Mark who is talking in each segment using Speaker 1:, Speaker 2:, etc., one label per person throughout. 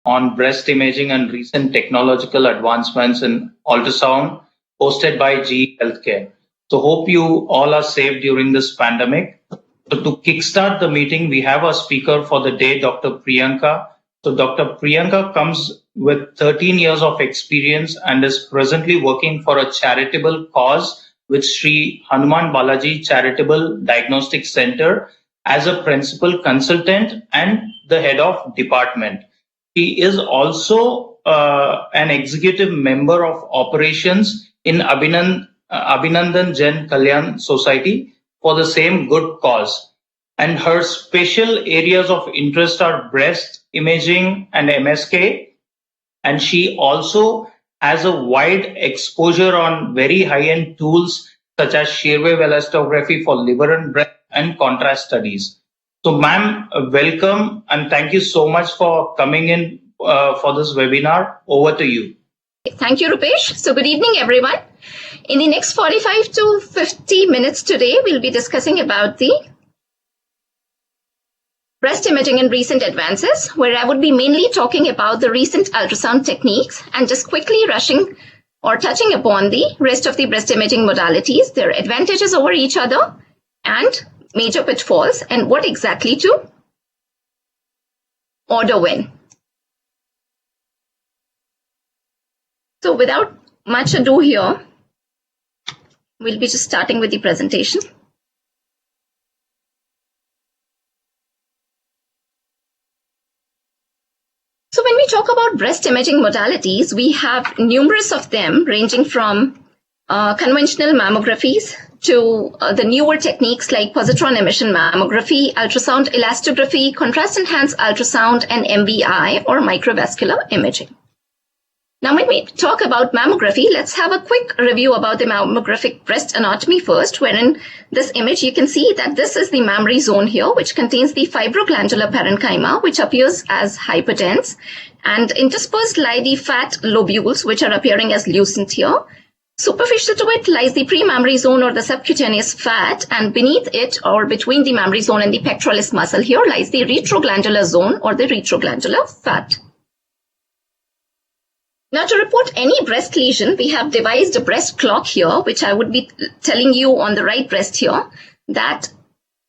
Speaker 1: on breast imaging and recent technological advancements in ultrasound, hosted by GE Healthcare. So hope you all are safe during this pandemic. So to kickstart the meeting, we have our speaker for the day, Dr. Priyanka. So Dr. Priyanka comes with 13 years of experience and is presently working for a charitable cause with Sri Hanuman Balaji Charitable Diagnostic Center as a principal consultant and the head of department. He is also an executive member of operations in Abhinandan Jan Kalyan Society for the same good cause. And her special areas of interest are breast imaging and MSK. And she also has a wide exposure on very high-end tools such as shear-wave elastography for liver and breast and contrast studies. So ma'am, welcome and thank you so much for coming in for this webinar. Over to you.
Speaker 2: Thank you, Rupesh. So good evening, everyone. In the next 45 to 50 minutes today, we'll be discussing about the breast imaging and recent advances, where I would be mainly talking about the recent ultrasound techniques and just quickly rushing or touching upon the rest of the breast imaging modalities, their advantages over each other, and major pitfalls, and what exactly to order when. So without much ado here, we'll be just starting with the presentation. So when we talk about breast imaging modalities, we have numerous of them ranging from conventional mammographies to the newer techniques like positron emission mammography, ultrasound elastography, contrast enhanced ultrasound, and MVI or microvascular imaging. Now, when we talk about mammography, let's have a quick review about the mammographic breast anatomy first, wherein this image, you can see that this is the mammary zone here, which contains the fibroglandular parenchyma, which appears as hyperdense, and interspersed lie the fat lobules, which are appearing as lucent here. Superficial to it lies the pre-mammary zone or the subcutaneous fat, and beneath it or between the mammary zone and the pectoralis muscle here lies the retroglandular zone or the retroglandular fat. Now, to report any breast lesion, we have devised a breast clock here, which I would be telling you on the right breast here, that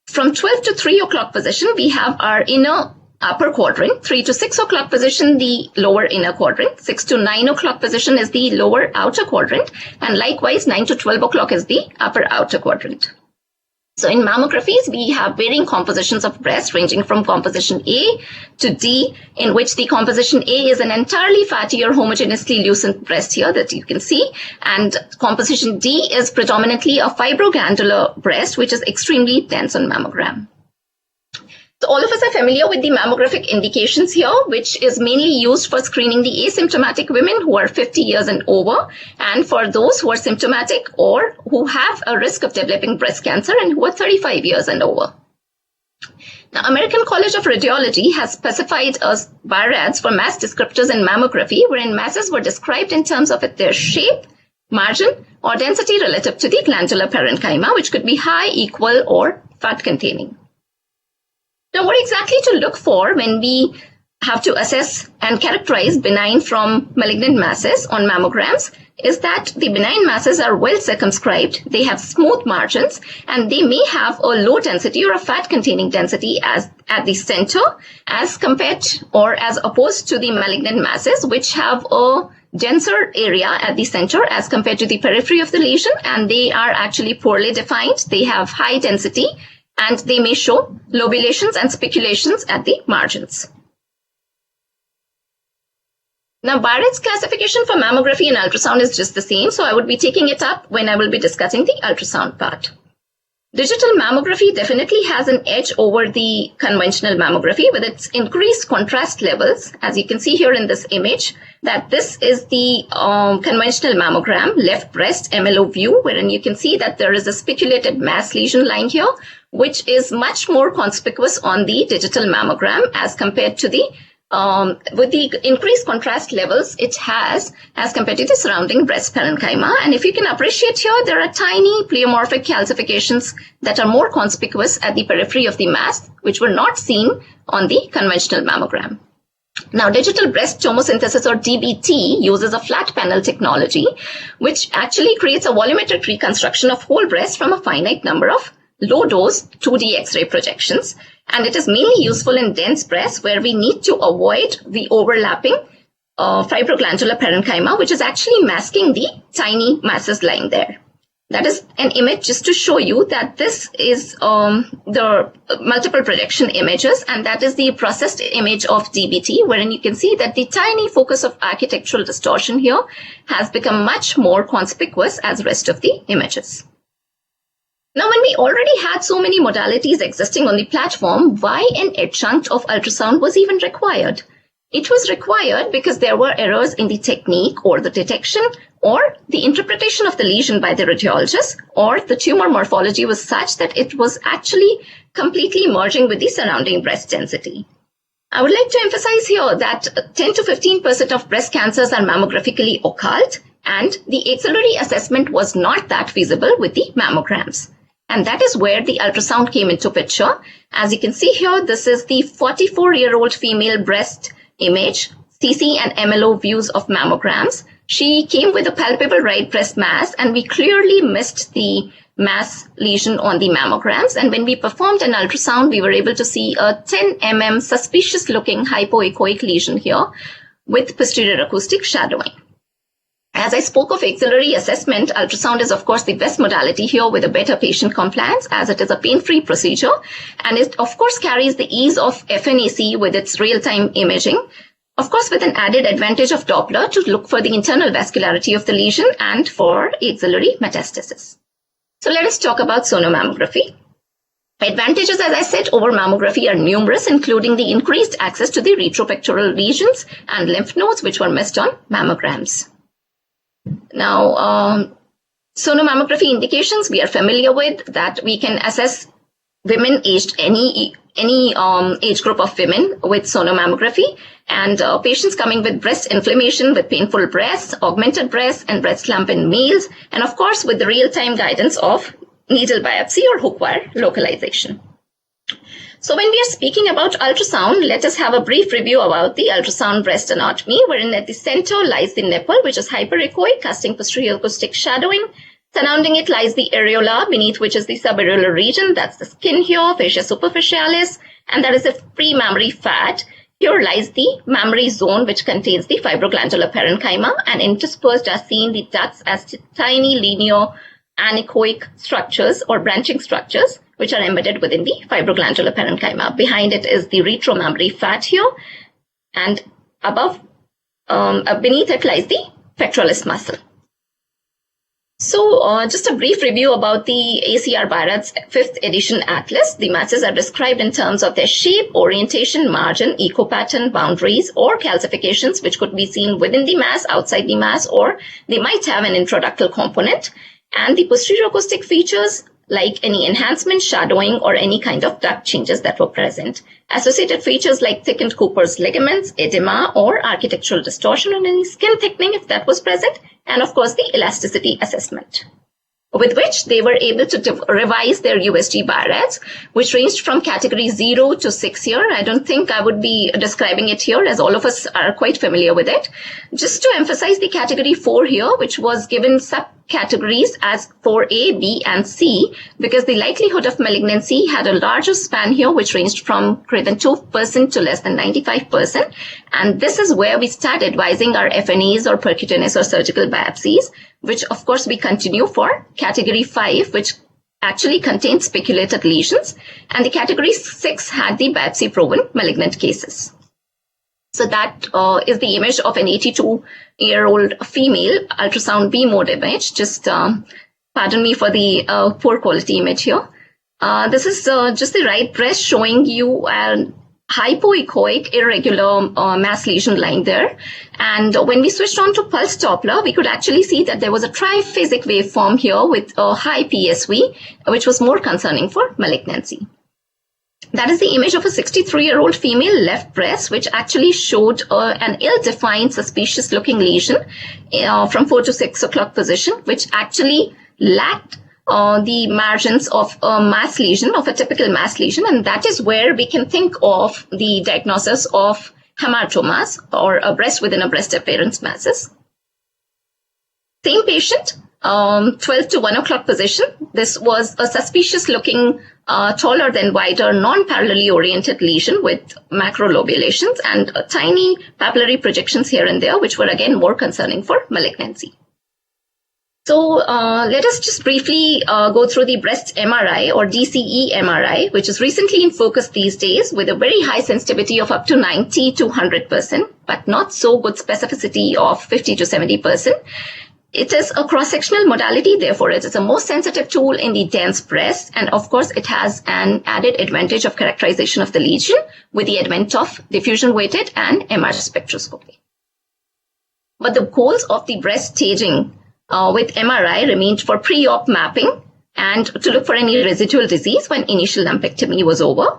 Speaker 2: from 12 to 3 o'clock position, we have our inner upper quadrant, 3 to 6 o'clock position, the lower inner quadrant, 6 to 9 o'clock position is the lower outer quadrant, and likewise 9 to 12 o'clock is the upper outer quadrant. So in mammographies, we have varying compositions of breast ranging from composition A to D, in which the composition A is an entirely fatty or homogeneously lucent breast here that you can see. And composition D is predominantly a fibroglandular breast, which is extremely dense on mammogram. So all of us are familiar with the mammographic indications here, which is mainly used for screening the asymptomatic women who are 50 years and over, and for those who are symptomatic or who have a risk of developing breast cancer and who are 35 years and over. Now, American College of Radiology has specified as BIRADS for mass descriptors in mammography, wherein masses were described in terms of their shape, margin, or density relative to the glandular parenchyma, which could be high, equal, or fat-containing. Now, what exactly to look for when we have to assess and characterize benign from malignant masses on mammograms is that the benign masses are well circumscribed, they have smooth margins, and they may have a low density or a fat-containing density as at the center as compared or as opposed to the malignant masses, which have a denser area at the center as compared to the periphery of the lesion, and they are actually poorly defined. They have high density, and they may show lobulations and spiculations at the margins. Now, BIRADS classification for mammography and ultrasound is just the same, so I would be taking it up when I will be discussing the ultrasound part. Digital mammography definitely has an edge over the conventional mammography with its increased contrast levels. As you can see here in this image, that this is the conventional mammogram, left breast MLO view, wherein you can see that there is a spiculated mass lesion line here, which is much more conspicuous on the digital mammogram as compared to the with the increased contrast levels it has as compared to the surrounding breast parenchyma. And if you can appreciate here, there are tiny pleomorphic calcifications that are more conspicuous at the periphery of the mass, which were not seen on the conventional mammogram. Now, digital breast tomosynthesis, or DBT, uses a flat panel technology, which actually creates a volumetric reconstruction of whole breast from a finite number of low-dose 2D X-ray projections. And it is mainly useful in dense breasts where we need to avoid the overlapping fibroglandular parenchyma, which is actually masking the tiny masses lying there. That is an image just to show you that this is the multiple projection images, and that is the processed image of DBT, wherein you can see that the tiny focus of architectural distortion here has become much more conspicuous as the rest of the images. Now, when we already had so many modalities existing on the platform, why an adjunct of ultrasound was even required? It was required because there were errors in the technique or the detection or the interpretation of the lesion by the radiologist, or the tumor morphology was such that it was actually completely merging with the surrounding breast density. I would like to emphasize here that 10 to 15% of breast cancers are mammographically occult, and the axillary assessment was not that feasible with the mammograms. And that is where the ultrasound came into picture. As you can see here, this is the 44-year-old female breast image, CC and MLO views of mammograms. She came with a palpable right breast mass, and we clearly missed the mass lesion on the mammograms. And when we performed an ultrasound, we were able to see a 10 mm suspicious looking hypoechoic lesion here with posterior acoustic shadowing. As I spoke of axillary assessment, ultrasound is of course the best modality here with a better patient compliance, as it is a pain-free procedure, and it of course carries the ease of FNAC with its real-time imaging, of course with an added advantage of Doppler to look for the internal vascularity of the lesion and for axillary metastasis. So let us talk about sonomammography. Advantages, as I said, over mammography are numerous, including the increased access to the retropectoral lesions and lymph nodes which were missed on mammograms. Now, sonomammography indications we are familiar with, that we can assess women aged any age group of women with sonomammography, and patients coming with breast inflammation, with painful breasts, augmented breasts, and breast lump in males, and of course with the real-time guidance of needle biopsy or hook wire localization. So when we are speaking about ultrasound, let us have a brief review about the ultrasound breast anatomy, wherein at the center lies the nipple, which is hyperechoic, casting posterior acoustic shadowing. Surrounding it lies the areola, beneath which is the subareolar region. That's the skin here, fascia superficialis, and that is the pre-mammary fat. Here lies the mammary zone, which contains the fibroglandular parenchyma, and interspersed are seen the ducts as tiny linear anechoic structures or branching structures, which are embedded within the fibroglandular parenchyma. Behind it is the retromammary fat here, and above, beneath it lies the pectoralis muscle. So just a brief review about the ACR BIRADS 5th edition atlas. The masses are described in terms of their shape, orientation, margin, echo pattern, boundaries, or calcifications, which could be seen within the mass, outside the mass, or they might have an intraductal component. And the posterior acoustic features, like any enhancement, shadowing, or any kind of duct changes that were present. Associated features like thickened Cooper's ligaments, edema, or architectural distortion, or any skin thickening if that was present, and of course the elasticity assessment, with which they were able to revise their USG BIRADS, which ranged from category 0 to 6 here. I don't think I would be describing it here, as all of us are quite familiar with it. Just to emphasize the category 4 here, which was given subcategories as 4A, B, and C, because the likelihood of malignancy had a larger span here, which ranged from greater than 2% to less than 95%. And this is where we start advising our FNAs or percutaneous or surgical biopsies, which of course we continue for category 5, which actually contains speculated lesions, and the category 6 had the biopsy proven malignant cases. So that is the image of an 82-year-old female ultrasound B mode image. Just pardon me for the poor quality image here. This is just the right breast showing you an hypoechoic irregular mass lesion lying there. And when we switched on to pulse Doppler, we could actually see that there was a triphasic waveform here with a high PSV, which was more concerning for malignancy. That is the image of a 63-year-old female left breast, which actually showed an ill-defined, suspicious-looking lesion from 4 to 6 o'clock position, which actually lacked the margins of a mass lesion, of a typical mass lesion, and that is where we can think of the diagnosis of hamartomas, or a breast within a breast appearance masses. Same patient, 12 to 1 o'clock position. This was a suspicious looking, taller than wider, non-parallelly oriented lesion with macrolobulations and tiny papillary projections here and there, which were again more concerning for malignancy. So let us just briefly go through the breast MRI or DCE MRI, which is recently in focus these days with a very high sensitivity of up to 90 to 100%, but not so good specificity of 50 to 70%. It is a cross-sectional modality, therefore it is a most sensitive tool in the dense breast, and of course it has an added advantage of characterization of the lesion with the advent of diffusion-weighted and MR spectroscopy. But the goals of the breast staging with MRI remained for pre-op mapping and to look for any residual disease when initial lumpectomy was over.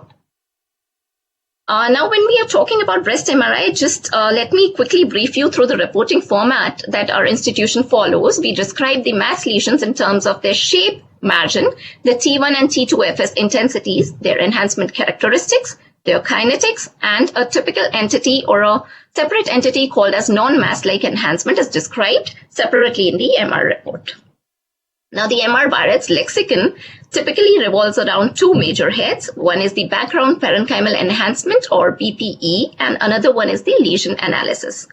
Speaker 2: Now, when we are talking about breast MRI, just let me quickly brief you through the reporting format that our institution follows. We describe the mass lesions in terms of their shape, margin, the T1 and T2FS intensities, their enhancement characteristics, their kinetics, and a typical entity or a separate entity called as non-mass-like enhancement is described separately in the MR report. Now, the MR BIRADS lexicon typically revolves around two major heads. One is the background parenchymal enhancement or BPE, and another one is the lesion analysis.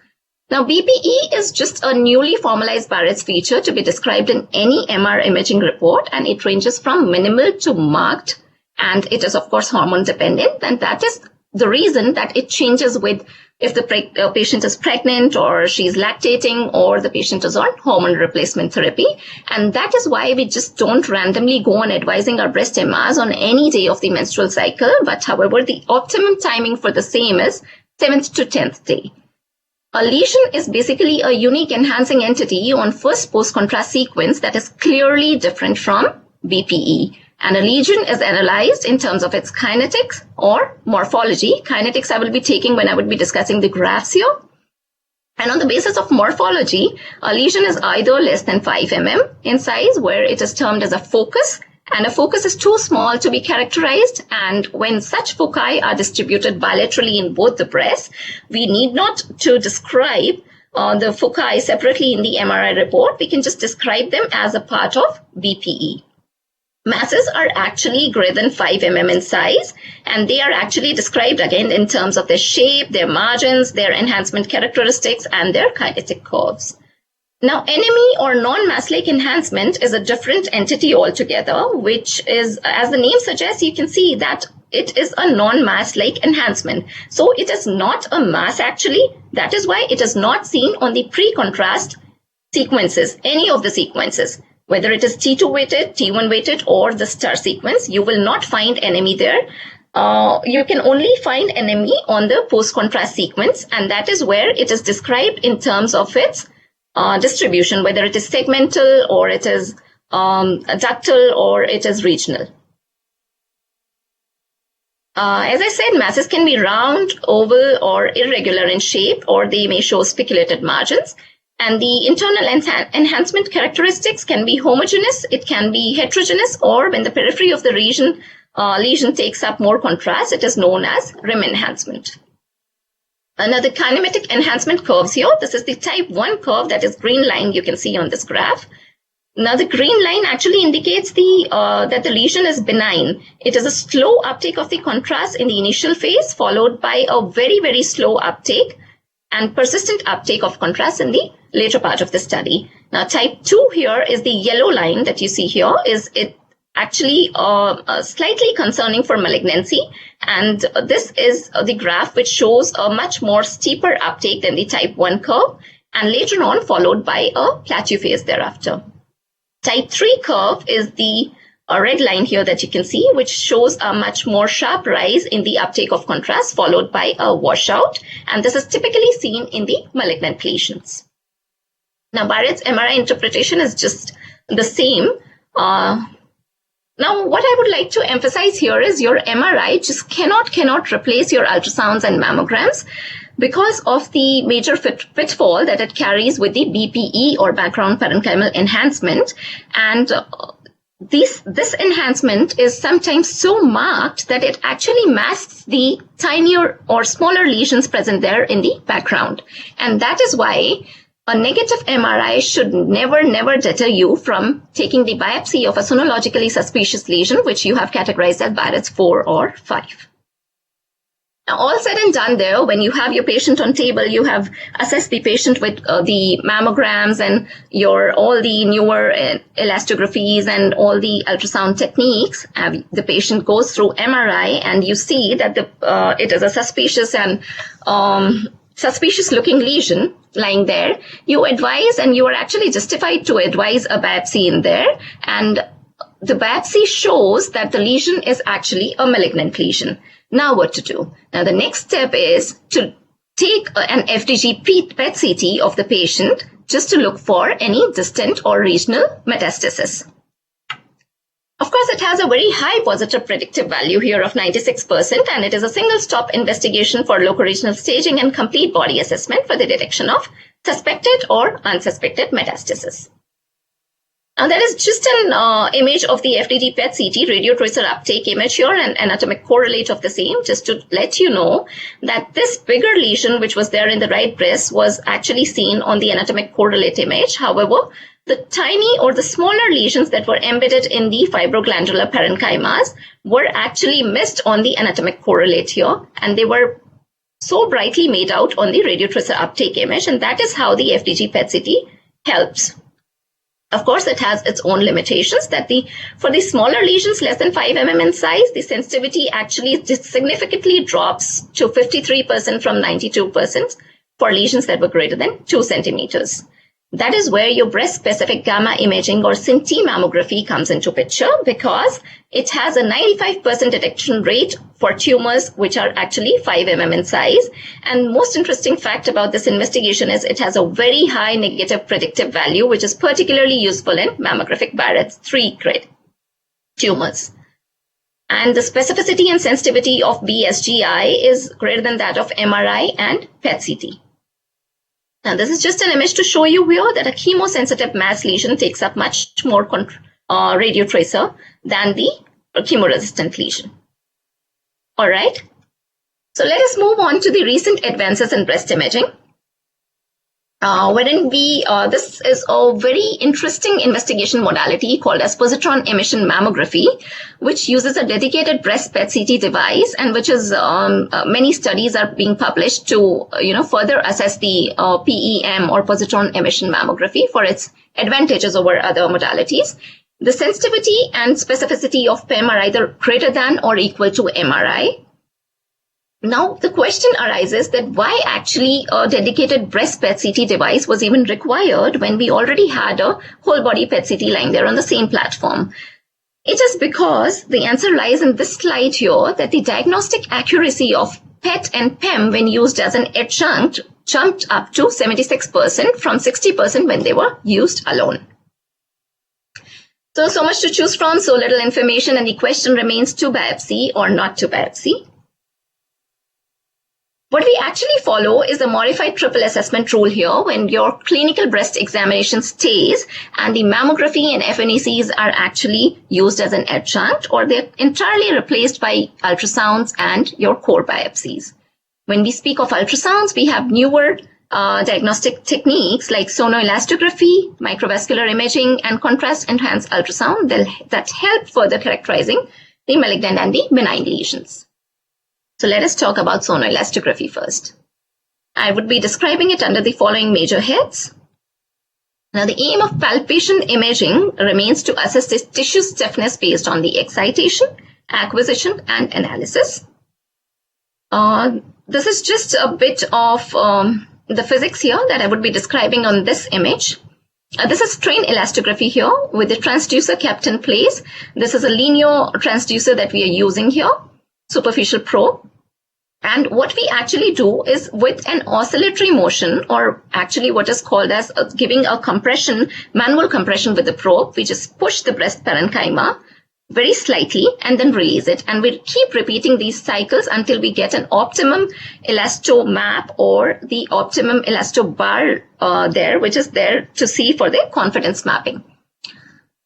Speaker 2: Now, BPE is just a newly formalized BIRADS feature to be described in any MR imaging report, and it ranges from minimal to marked, and it is, of course, hormone dependent, and that is the reason that it changes with if the patient is pregnant or she's lactating or the patient is on hormone replacement therapy. And that is why we just don't randomly go on advising our breast MRs on any day of the menstrual cycle. But however, the optimum timing for the same is 7th to 10th day. A lesion is basically a unique enhancing entity on first post-contrast sequence that is clearly different from BPE. And a lesion is analyzed in terms of its kinetics or morphology. Kinetics I will be taking when I would be discussing the graphs here. And on the basis of morphology, a lesion is either less than 5 mm in size, where it is termed as a focus, and a focus is too small to be characterized. And when such foci are distributed bilaterally in both the breasts, we need not to describe the foci separately in the MRI report. We can just describe them as a part of BPE. Masses are actually greater than 5 mm in size, and they are actually described again in terms of their shape, their margins, their enhancement characteristics, and their kinetic curves. Now, NME or non-mass-like enhancement is a different entity altogether, which is, as the name suggests, you can see that it is a non-mass-like enhancement. So it is not a mass actually. That is why it is not seen on the pre-contrast sequences, any of the sequences. Whether it is T2 weighted, T1 weighted, or the star sequence, you will not find NME there. You can only find NME on the post-contrast sequence, and that is where it is described in terms of its distribution, whether it is segmental or it is ductal or it is regional. As I said, masses can be round, oval, or irregular in shape, or they may show spiculated margins. And the internal enhancement characteristics can be homogeneous, it can be heterogeneous, or when the periphery of the lesion takes up more contrast, it is known as rim enhancement. Another kinematic enhancement curves here. This is the type 1 curve, that is green line you can see on this graph. Now, the green line actually indicates that the lesion is benign. It is a slow uptake of the contrast in the initial phase, followed by a very, very slow uptake and persistent uptake of contrast in the later part of the study. Now, type 2 here is the yellow line that you see here. Is it actually slightly concerning for malignancy? And this is the graph which shows a much more steeper uptake than the type 1 curve, and later on followed by a plateau phase thereafter. Type 3 curve is the red line here that you can see, which shows a much more sharp rise in the uptake of contrast, followed by a washout. And this is typically seen in the malignant lesions. Now, BIRADS MRI interpretation is just the same. Now, what I would like to emphasize here is your MRI just cannot replace your ultrasounds and mammograms because of the major pitfall that it carries with the BPE or background parenchymal enhancement. And this enhancement is sometimes so marked that it actually masks the tinier or smaller lesions present there in the background. And that is why a negative MRI should never deter you from taking the biopsy of a sonologically suspicious lesion, which you have categorized as BIRADS 4 or 5. Now, all said and done there, when you have your patient on table, you have assessed the patient with the mammograms and all the newer elastographies and all the ultrasound techniques. The patient goes through MRI and you see that it is a suspicious and suspicious looking lesion lying there. You advise, and you are actually justified to advise a biopsy in there. And the biopsy shows that the lesion is actually a malignant lesion. Now what to do? Now the next step is to take an FDG PET CT of the patient just to look for any distant or regional metastasis. Of course, it has a very high positive predictive value here of 96%, and it is a single-stop investigation for locoregional staging and complete body assessment for the detection of suspected or unsuspected metastasis. Now, that is just an image of the FDG PET CT radio tracer uptake image here and anatomic correlate of the same, just to let you know that this bigger lesion, which was there in the right breast, was actually seen on the anatomic correlate image. However, the tiny or the smaller lesions that were embedded in the fibroglandular parenchymas were actually missed on the anatomic correlate here, and they were so brightly made out on the radio tracer uptake image, and that is how the FDG PET CT helps. Of course, it has its own limitations that for the smaller lesions less than 5 mm in size, the sensitivity actually significantly drops to 53% from 92% for lesions that were greater than 2 centimeters. That is where your breast-specific gamma imaging or SINT mammography comes into picture, because it has a 95% detection rate for tumors which are actually 5 mm in size. And most interesting fact about this investigation is it has a very high negative predictive value, which is particularly useful in mammographic BIRADS 3 grade tumors. And the specificity and sensitivity of BSGI is greater than that of MRI and PET CT. Now, this is just an image to show you here that a chemosensitive mass lesion takes up much more radio tracer than the chemoresistant lesion. All right. So let us move on to the recent advances in breast imaging. This is a very interesting investigation modality called as positron emission mammography, which uses a dedicated breast PET CT device, and which is many studies are being published to further assess the PEM or positron emission mammography for its advantages over other modalities. The sensitivity and specificity of PEM are either greater than or equal to MRI. Now, the question arises that why actually a dedicated breast PET CT device was even required when we already had a whole body PET CT lying there on the same platform. It is because the answer lies in this slide here, that the diagnostic accuracy of PET and PEM when used as an adjunct jumped up to 76% from 60% when they were used alone. So much to choose from, so little information, and the question remains to biopsy or not to biopsy. What we actually follow is a modified triple assessment rule here when your clinical breast examination stays and the mammography and FNECs are actually used as an adjunct, or they're entirely replaced by ultrasounds and your core biopsies. When we speak of ultrasounds, we have newer diagnostic techniques like sono-elastrography, microvascular imaging, and contrast-enhanced ultrasound that help further characterizing the malignant and the benign lesions. So let us talk about sono-elastography first. I would be describing it under the following major heads. Now, the aim of palpation imaging remains to assess the tissue stiffness based on the excitation, acquisition, and analysis. This is just a bit of the physics here that I would be describing on this image. This is strain elastography here with the transducer kept in place. This is a linear transducer that we are using here, superficial probe. And what we actually do is with an oscillatory motion, or actually what is called as giving a compression, manual compression with the probe, we just push the breast parenchyma very slightly and then release it. And we keep repeating these cycles until we get an optimum elasto map or the optimum elasto bar there, which is there to see for the confidence mapping.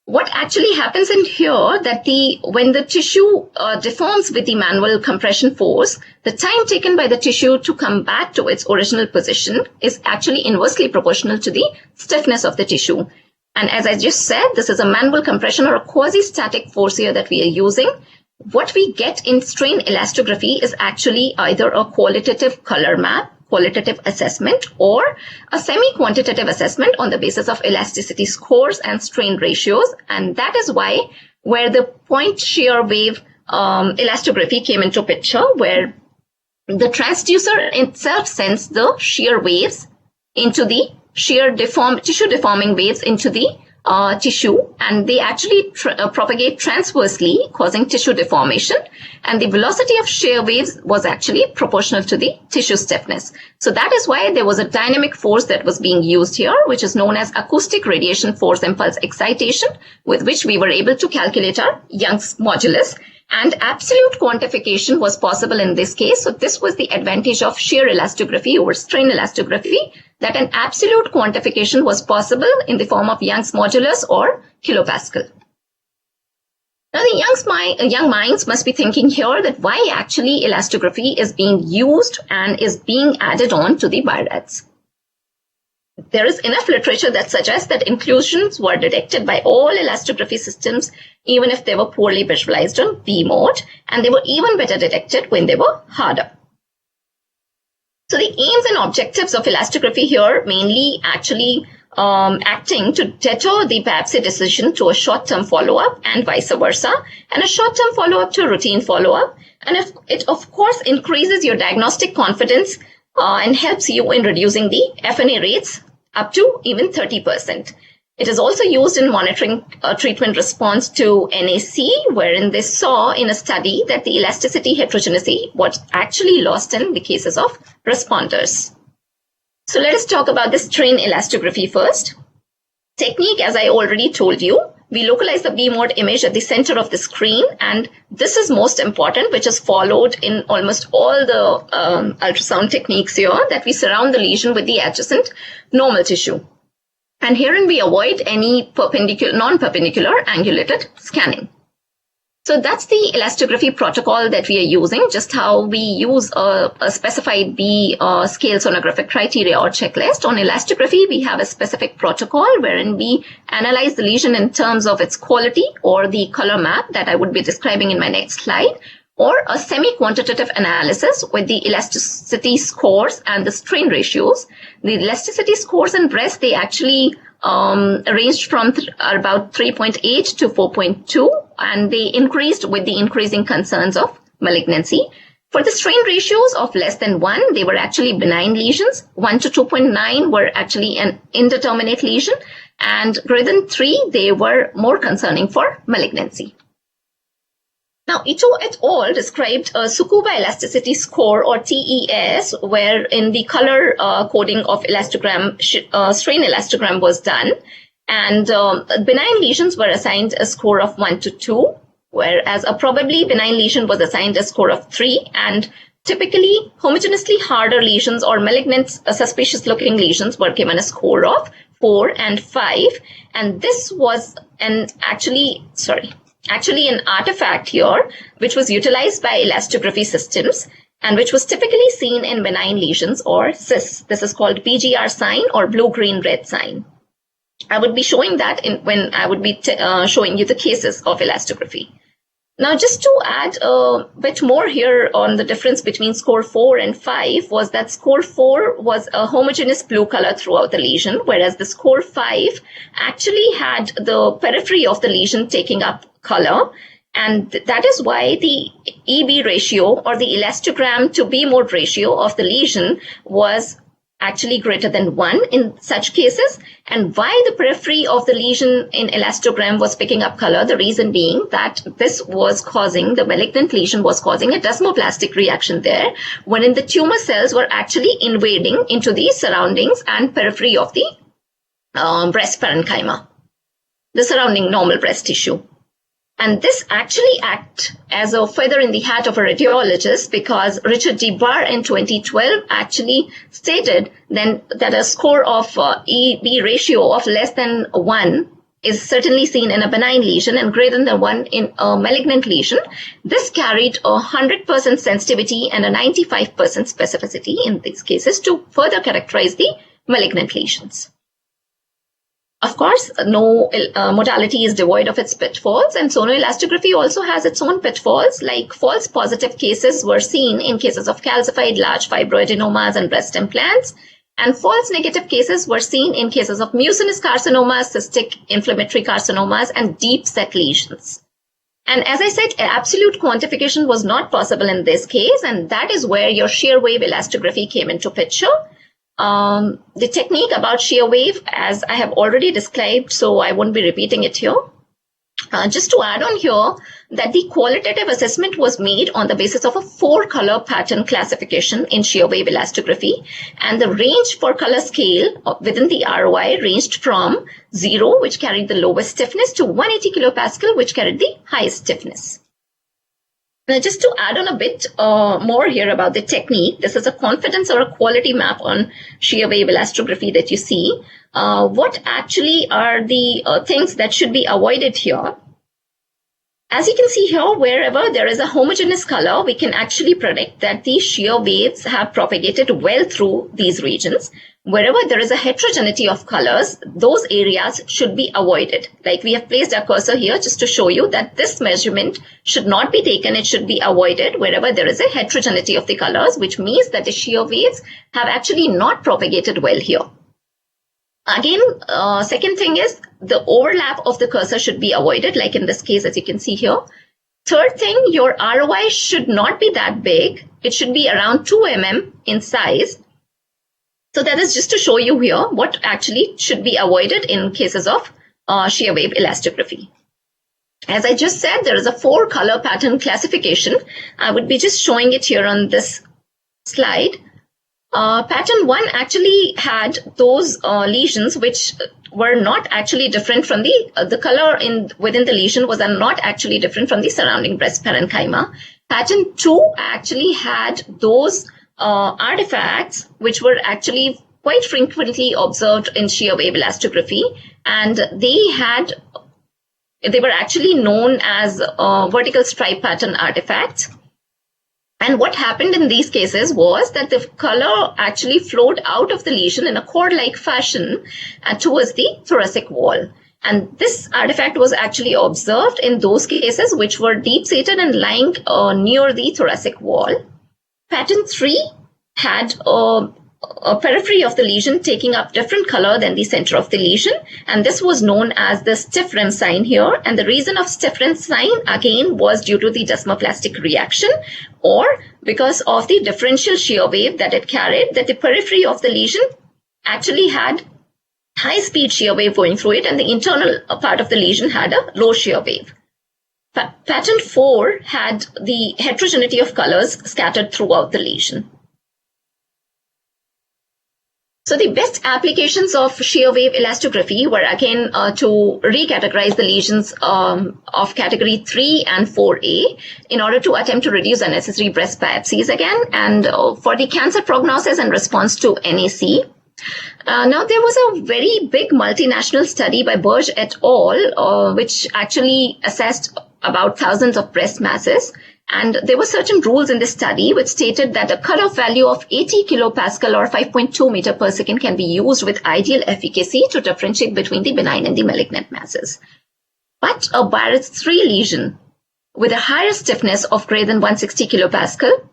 Speaker 2: what actually happens in here that when the tissue deforms with the manual compression force, the time taken by the tissue to come back to its original position is actually inversely proportional to the stiffness of the tissue. And as I just said, this is a manual compression or a quasi-static force here that we are using. What we get in strain elastography is actually either a qualitative color map, qualitative assessment, or a semi-quantitative assessment on the basis of elasticity scores and strain ratios. And that is why where the point shear wave elastography came into picture, where the transducer itself sends the shear waves into the tissue deforming waves into the tissue, and they actually propagate transversely, causing tissue deformation, and the velocity of shear waves was actually proportional to the tissue stiffness. So that is why there was a dynamic force that was being used here, which is known as acoustic radiation force impulse excitation, with which we were able to calculate our Young's modulus. And absolute quantification was possible in this case. So this was the advantage of shear elastography over strain elastography, that an absolute quantification was possible in the form of Young's modulus or kilopascal. Now the young minds must be thinking here that why actually elastography is being used and is being added on to the BIRADS. There is enough literature that suggests that inclusions were detected by all elastography systems, even if they were poorly visualized on B mode, and they were even better detected when they were harder. So the aims and objectives of elastography here mainly actually acting to deter the biopsy decision to a short-term follow-up and vice versa, and a short-term follow-up to a routine follow-up. And if it, of course, increases your diagnostic confidence and helps you in reducing the FNA rates up to even 30%. It is also used in monitoring treatment response to NAC, wherein they saw in a study that the elasticity heterogeneity was actually lost in the cases of responders. So let us talk about the strain elastography first. Technique, as I already told you, we localize the B mode image at the center of the screen, and this is most important, which is followed in almost all the ultrasound techniques here, that we surround the lesion with the adjacent normal tissue. And herein we avoid any non-perpendicular angulated scanning. So that's the elastography protocol that we are using, just how we use a specified B scale sonographic criteria or checklist. On elastography, we have a specific protocol wherein we analyze the lesion in terms of its quality or the color map that I would be describing in my next slide, or a semi-quantitative analysis with the elasticity scores and the strain ratios. The elasticity scores in breast, they actually ranged from about 3.8 to 4.2, and they increased with the increasing concerns of malignancy. For the strain ratios of less than 1, they were actually benign lesions. 1 to 2.9 were actually an indeterminate lesion, and greater than 3, they were more concerning for malignancy. Now, Ito et al. Described a Tsukuba elasticity score, or TES, where in the color coding of strain elastogram was done, and benign lesions were assigned a score of 1 to 2, whereas a probably benign lesion was assigned a score of 3, and typically homogeneously harder lesions or malignant suspicious-looking lesions were given a score of 4 and 5, and this was actually an artifact here, which was utilized by elastography systems and which was typically seen in benign lesions or CIS. This is called BGR sign or blue-green-red sign. I would be showing that when I would be showing you the cases of elastography. Now, just to add a bit more here on the difference between score 4 and 5 was that score 4 was a homogeneous blue color throughout the lesion, whereas the score 5 actually had the periphery of the lesion taking up color. And that is why the EB ratio or the elastogram to B mode ratio of the lesion was actually greater than 1 in such cases, and why the periphery of the lesion in elastogram was picking up color, the reason being that this was causing, the malignant lesion was causing a desmoplastic reaction there, wherein the tumor cells were actually invading into the surroundings and periphery of the breast parenchyma, the surrounding normal breast tissue. And this actually acts as a feather in the hat of a radiologist, because Richard D. Barr in 2012 actually stated then that a score of EB ratio of less than 1 is certainly seen in a benign lesion and greater than 1 in a malignant lesion. This carried a 100% sensitivity and a 95% specificity in these cases to further characterize the malignant lesions. Of course, no modality is devoid of its pitfalls, and sonoelastography also has its own pitfalls, like false positive cases were seen in cases of calcified large fibroadenomas and breast implants, and false negative cases were seen in cases of mucinous carcinomas, cystic inflammatory carcinomas, and deep set lesions. And as I said, absolute quantification was not possible in this case, and that is where your shear wave elastography came into picture. The technique about shear wave, as I have already described, so I won't be repeating it here. Just to add on here, that the qualitative assessment was made on the basis of a 4-color pattern classification in shear wave elastography, and the range for color scale within the ROI ranged from 0, which carried the lowest stiffness, to 180 kilopascal, which carried the highest stiffness. Now, just to add on a bit more here about the technique, this is a confidence or a quality map on shear wave elastography that you see. What actually are the things that should be avoided here? As you can see here, wherever there is a homogeneous color, we can actually predict that the shear waves have propagated well through these regions. Wherever there is a heterogeneity of colors, those areas should be avoided. Like we have placed our cursor here just to show you that this measurement should not be taken. It should be avoided wherever there is a heterogeneity of the colors, which means that the shear waves have actually not propagated well here. Again, second thing is the overlap of the cursor should be avoided, like in this case, as you can see here. Third thing, your ROI should not be that big. It should be around 2 mm in size. So that is just to show you here what actually should be avoided in cases of shear wave elastography. As I just said, there is a 4-color pattern classification. I would be just showing it here on this slide. Pattern 1 actually had those lesions which were not actually different from the color within the lesion was not actually different from the surrounding breast parenchyma. Pattern 2 actually had those artifacts which were actually quite frequently observed in shear wave elastography, and they were actually known as vertical stripe pattern artifacts. And what happened in these cases was that the color actually flowed out of the lesion in a cord-like fashion towards the thoracic wall. And this artifact was actually observed in those cases which were deep-seated and lying near the thoracic wall. Pattern 3 had a periphery of the lesion taking up different color than the center of the lesion, and this was known as the stiff rim sign here. And the reason of stiff rim sign again was due to the desmoplastic reaction, or because of the differential shear wave that it carried, that the periphery of the lesion actually had high speed shear wave going through it, and the internal part of the lesion had a low shear wave. Pattern 4 had the heterogeneity of colors scattered throughout the lesion. So the best applications of shear wave elastography were again to recategorize the lesions of category 3 and 4A in order to attempt to reduce unnecessary breast biopsies again, and for the cancer prognosis and response to NAC. Now, there was a very big multinational study by Burge et al., which actually assessed about thousands of breast masses. And there were certain rules in this study which stated that a cutoff value of 80 kilopascal or 5.2 meter per second can be used with ideal efficacy to differentiate between the benign and the malignant masses. But a BIRADS 3 lesion with a higher stiffness of greater than 160 kilopascal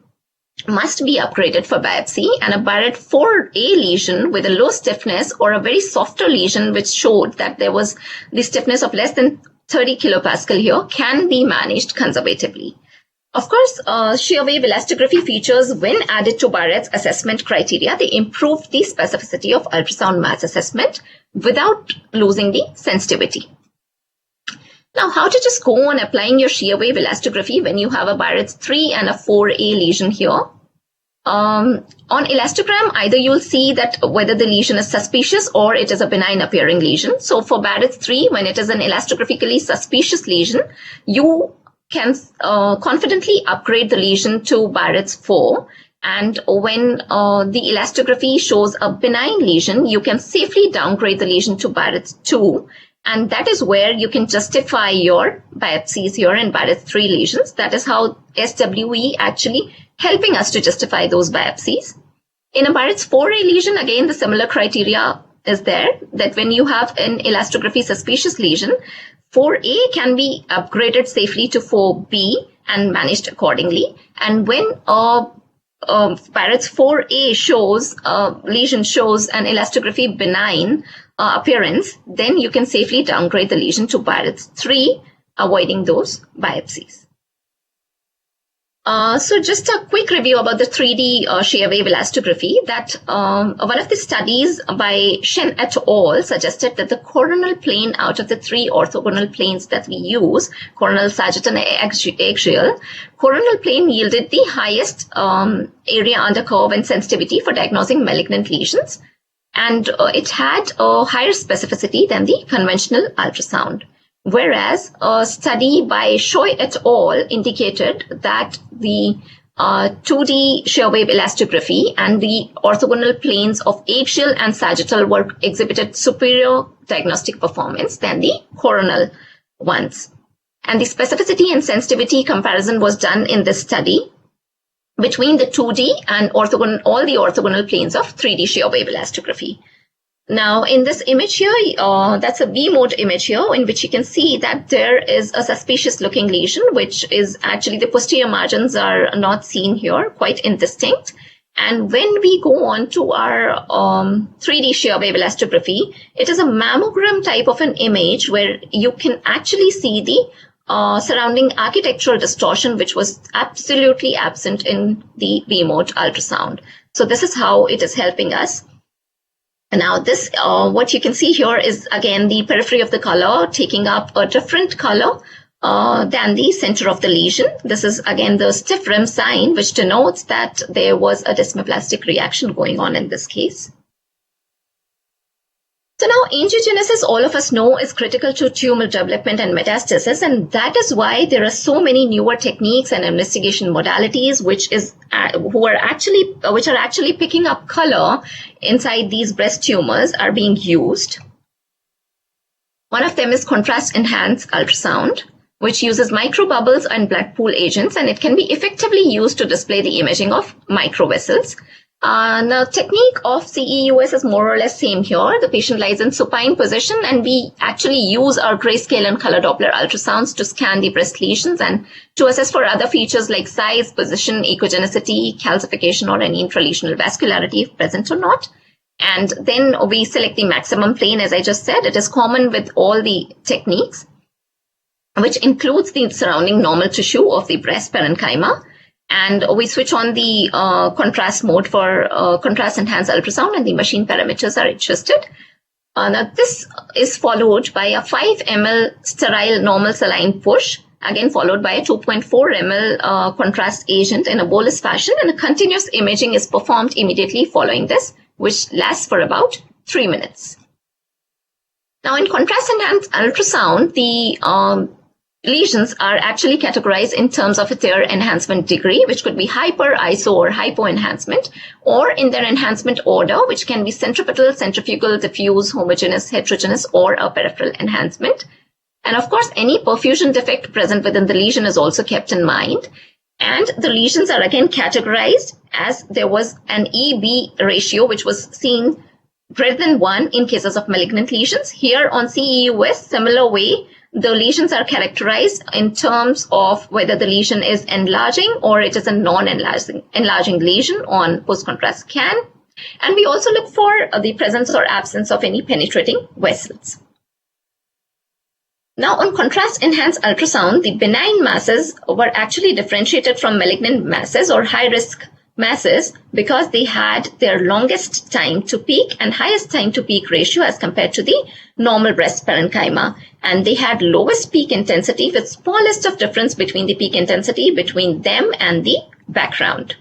Speaker 2: must be upgraded for biopsy, and a BIRADS 4A lesion with a low stiffness or a very softer lesion which showed that there was the stiffness of less than 30 kilopascal here can be managed conservatively. Of course, shear wave elastography features, when added to BIRADS assessment criteria, they improved the specificity of ultrasound mass assessment without losing the sensitivity. Now, how to just go on applying your shear wave elastography when you have a BIRADS 3 and a 4A lesion here? On elastogram, either you'll see that whether the lesion is suspicious or it is a benign appearing lesion. So for BIRADS 3, when it is an elastographically suspicious lesion, you can confidently upgrade the lesion to BIRADS 4. And when the elastography shows a benign lesion, you can safely downgrade the lesion to BIRADS 2. And that is where you can justify your biopsies here in BIRADS 3 lesions. That is how SWE actually helping us to justify those biopsies. In a BIRADS 4A lesion, again, the similar criteria is there, that when you have an elastography suspicious lesion, 4A can be upgraded safely to 4B and managed accordingly. And when BIRADS 4A shows lesion shows an elastography benign appearance, then you can safely downgrade the lesion to BIRADS 3, avoiding those biopsies. So just a quick review about the 3D shear wave elastography. That one of the studies by Shen et al. Suggested that the coronal plane out of the 3 orthogonal planes that we use, coronal, sagittal, and axial, coronal plane yielded the highest area under curve and sensitivity for diagnosing malignant lesions, and it had a higher specificity than the conventional ultrasound. Whereas a study by Choi et al. Indicated that the 2D shear wave elastography and the orthogonal planes of axial and sagittal were exhibited superior diagnostic performance than the coronal ones. And the specificity and sensitivity comparison was done in this study between the 2D and orthogonal, all the orthogonal planes of 3D shear wave elastography. Now, in this image here, that's a V mode image here, in which you can see that there is a suspicious looking lesion, which is actually the posterior margins are not seen here, quite indistinct. And when we go on to our 3D shear wave elastography, it is a mammogram type of an image where you can actually see the surrounding architectural distortion, which was absolutely absent in the V mode ultrasound. So this is how it is helping us. Now this, what you can see here is again the periphery of the color taking up a different color than the center of the lesion. This is again the stiff rim sign, which denotes that there was a desmoplastic reaction going on in this case. So now angiogenesis, all of us know, is critical to tumor development and metastasis, and that is why there are so many newer techniques and investigation modalities which are actually picking up color inside these breast tumors are being used. One of them is contrast enhanced ultrasound, which uses microbubbles and blood pool agents, and it can be effectively used to display the imaging of microvessels. The technique of CEUS is more or less same here. The patient lies in supine position, and we actually use our grayscale and color Doppler ultrasounds to scan the breast lesions and to assess for other features like size, position, echogenicity, calcification, or any intralesional vascularity if present or not. And then we select the maximum plane. As I just said, it is common with all the techniques, which includes the surrounding normal tissue of the breast parenchyma. And we switch on the contrast mode for contrast enhanced ultrasound, and the machine parameters are adjusted. Now this is followed by a 5 ml sterile normal saline push, again followed by a 2.4 ml contrast agent in a bolus fashion, and a continuous imaging is performed immediately following this, which lasts for about 3 minutes. Now in contrast enhanced ultrasound, the lesions are actually categorized in terms of their enhancement degree, which could be hyper, iso, or hypo enhancement, or in their enhancement order, which can be centripetal, centrifugal, diffuse, homogeneous, heterogeneous, or a peripheral enhancement. And of course, any perfusion defect present within the lesion is also kept in mind. And the lesions are again categorized as there was an EB ratio, which was seen greater than 1 in cases of malignant lesions. Here on CEUS, similar way, the lesions are characterized in terms of whether the lesion is enlarging or it is a non-enlarging lesion on post-contrast scan. And we also look for the presence or absence of any penetrating vessels. Now, on contrast-enhanced ultrasound, the benign masses were actually differentiated from malignant masses or high-risk masses because they had their longest time to peak and highest time to peak ratio as compared to the normal breast parenchyma. And they had lowest peak intensity with smallest of difference between the peak intensity between them and the background.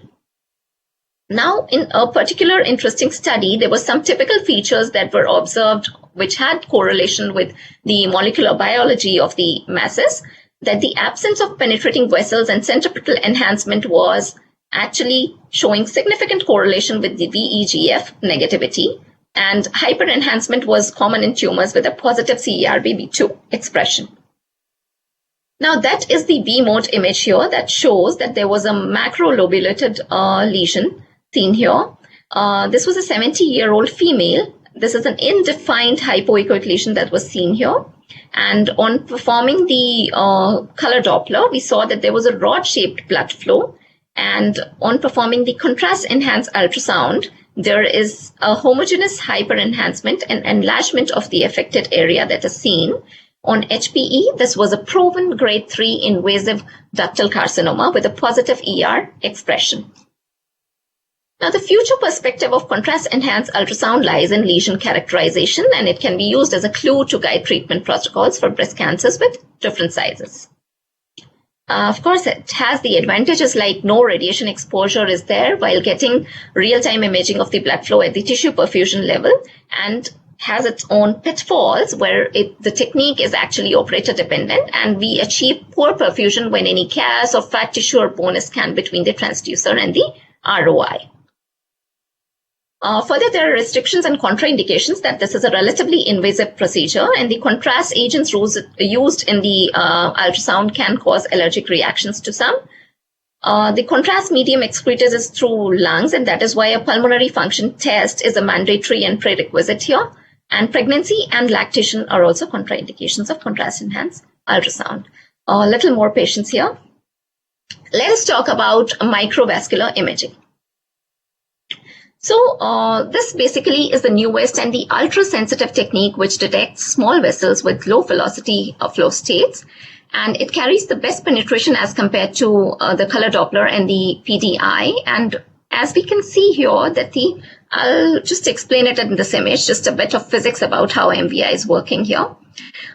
Speaker 2: Now, in a particular interesting study, there were some typical features that were observed which had correlation with the molecular biology of the masses, that the absence of penetrating vessels and centripetal enhancement was actually showing significant correlation with the VEGF negativity. And hyperenhancement was common in tumors with a positive CERBB2 expression. Now that is the B mode image here that shows that there was a macrolobulated lesion seen here. This was a 70-year-old female. This is an indefined hypoechoic lesion that was seen here. And on performing the color Doppler, we saw that there was a rod-shaped blood flow. And on performing the contrast-enhanced ultrasound, there is a homogeneous hyperenhancement and enlargement of the affected area that is seen. On HPE, this was a proven grade 3 invasive ductal carcinoma with a positive ER expression. Now, the future perspective of contrast-enhanced ultrasound lies in lesion characterization, and it can be used as a clue to guide treatment protocols for breast cancers with different sizes. Of course, it has the advantages like no radiation exposure is there while getting real-time imaging of the blood flow at the tissue perfusion level, and has its own pitfalls where the technique is actually operator dependent, and we achieve poor perfusion when any CAS or fat tissue or bone is scanned between the transducer and the ROI. Further, there are restrictions and contraindications that this is a relatively invasive procedure, and the contrast agents used in the ultrasound can cause allergic reactions to some. The contrast medium excreted is through lungs, and that is why a pulmonary function test is a mandatory and prerequisite here. And pregnancy and lactation are also contraindications of contrast-enhanced ultrasound. A little more patience here. Let us talk about microvascular imaging. So this basically is the newest and the ultra-sensitive technique which detects small vessels with low velocity flow states, and it carries the best penetration as compared to the color Doppler and the PDI. And as we can see here that I'll just explain it in this image, just a bit of physics about how MVI is working here.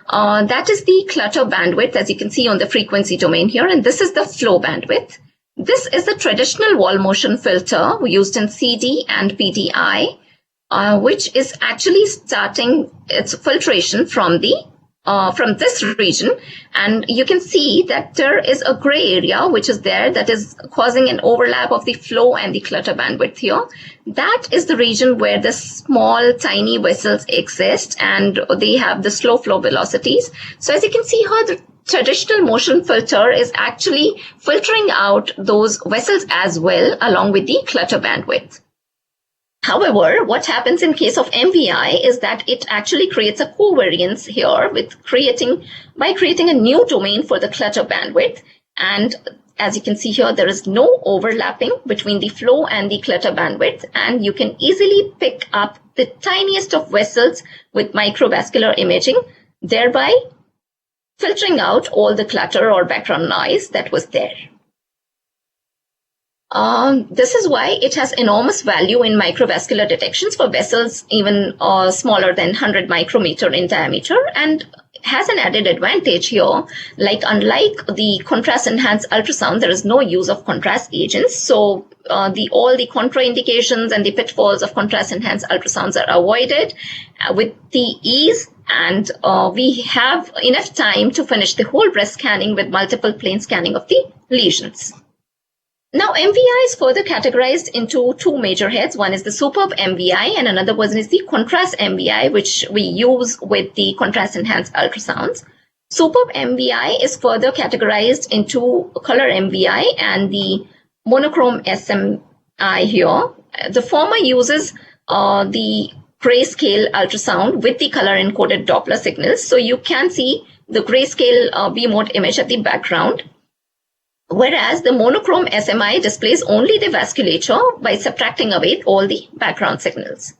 Speaker 2: That is the clutter bandwidth, as you can see on the frequency domain here, and this is the flow bandwidth. This is the traditional wall motion filter used in CD and PDI, which is actually starting its filtration from this region, and you can see that there is a gray area which is there that is causing an overlap of the flow and the clutter bandwidth here. That is the region where the small tiny vessels exist and they have the slow flow velocities. So as you can see here, the traditional motion filter is actually filtering out those vessels as well along with the clutter bandwidth. However, what happens in case of MVI is that it actually creates a covariance here by creating a new domain for the clutter bandwidth. And as you can see here, there is no overlapping between the flow and the clutter bandwidth, and you can easily pick up the tiniest of vessels with microvascular imaging, thereby filtering out all the clutter or background noise that was there. This is why it has enormous value in microvascular detections for vessels even smaller than 100 micrometer in diameter, and has an added advantage here. Like unlike the contrast-enhanced ultrasound, there is no use of contrast agents. So all the contraindications and the pitfalls of contrast-enhanced ultrasounds are avoided with the ease, and we have enough time to finish the whole breast scanning with multiple plane scanning of the lesions. Now, MVI is further categorized into two major heads. One is the superb MVI and another one is the contrast MVI, which we use with the contrast-enhanced ultrasounds. Superb MVI is further categorized into color MVI and the monochrome SMI here. The former uses the grayscale ultrasound with the color-encoded Doppler signals. So you can see the grayscale B-mode image at the background. Whereas the monochrome SMI displays only the vasculature by subtracting away all the background signals.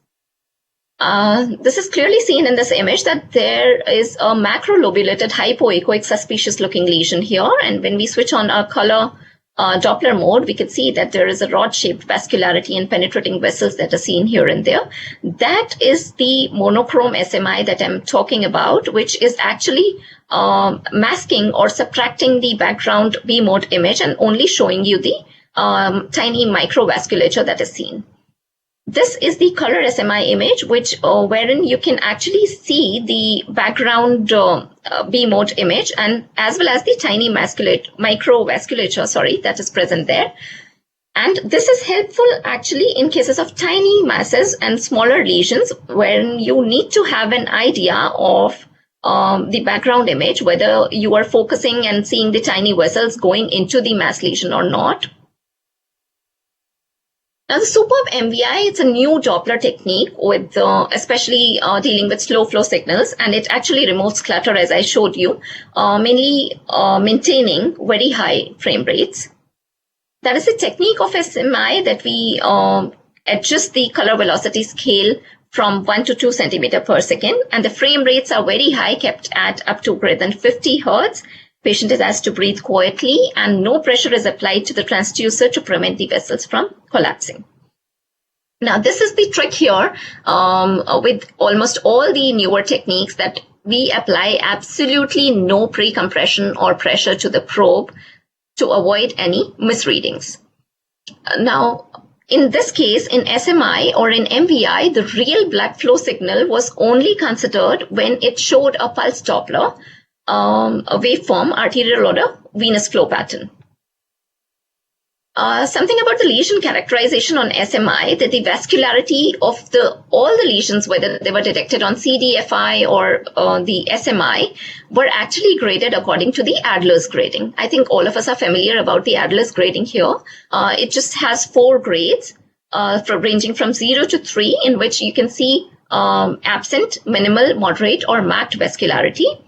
Speaker 2: This is clearly seen in this image that there is a macrolobulated hypoechoic suspicious looking lesion here. And when we switch on our color Doppler mode, we can see that there is a rod-shaped vascularity and penetrating vessels that are seen here and there. That is the monochrome SMI that I'm talking about, which is actually masking or subtracting the background B-mode image and only showing you the tiny microvasculature that is seen. This is the color SMI image, which wherein you can actually see the background B-mode image and as well as the tiny microvasculature, that is present there. And this is helpful actually in cases of tiny masses and smaller lesions when you need to have an idea of the background image, whether you are focusing and seeing the tiny vessels going into the mass lesion or not. Now, the superb MVI, it's a new Doppler technique with especially dealing with slow flow signals, and it actually removes clutter, as I showed you, mainly maintaining very high frame rates. That is a technique of SMI that we adjust the color velocity scale from 1 to 2 centimeter per second, and the frame rates are very high, kept at up to greater than 50 hertz. Patient is asked to breathe quietly, and no pressure is applied to the transducer to prevent the vessels from collapsing. Now, this is the trick here with almost all the newer techniques, that we apply absolutely no pre-compression or pressure to the probe to avoid any misreadings. Now, in this case, in SMI or in MVI, the real blood flow signal was only considered when it showed a pulse Doppler, a waveform, arterial or a venous flow pattern. Something about the lesion characterization on SMI, that the vascularity of all the lesions, whether they were detected on CDFI or the SMI, were actually graded according to the Adler's grading. I think all of us are familiar about the Adler's grading here. It just has 4 grades ranging from 0 to 3, in which you can see absent, minimal, moderate, or marked vascularity.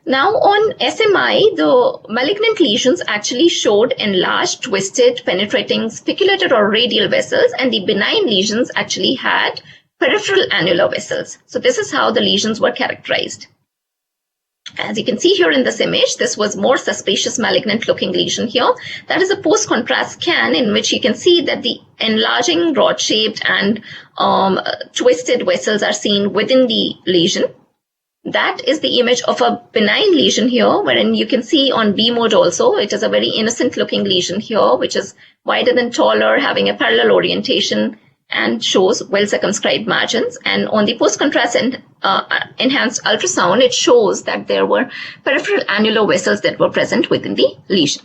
Speaker 2: Now, on SMI, the malignant lesions actually showed enlarged, twisted, penetrating spiculated or radial vessels, and the benign lesions actually had peripheral annular vessels. So this is how the lesions were characterized. As you can see here in this image, this was more suspicious malignant looking lesion here. That is a post-contrast scan in which you can see that the enlarging, rod-shaped and twisted vessels are seen within the lesion. That is the image of a benign lesion here, wherein you can see on B mode also, it is a very innocent looking lesion here, which is wider than taller, having a parallel orientation and shows well circumscribed margins. And on the post-contrast and enhanced ultrasound, it shows that there were peripheral annular vessels that were present within the lesion.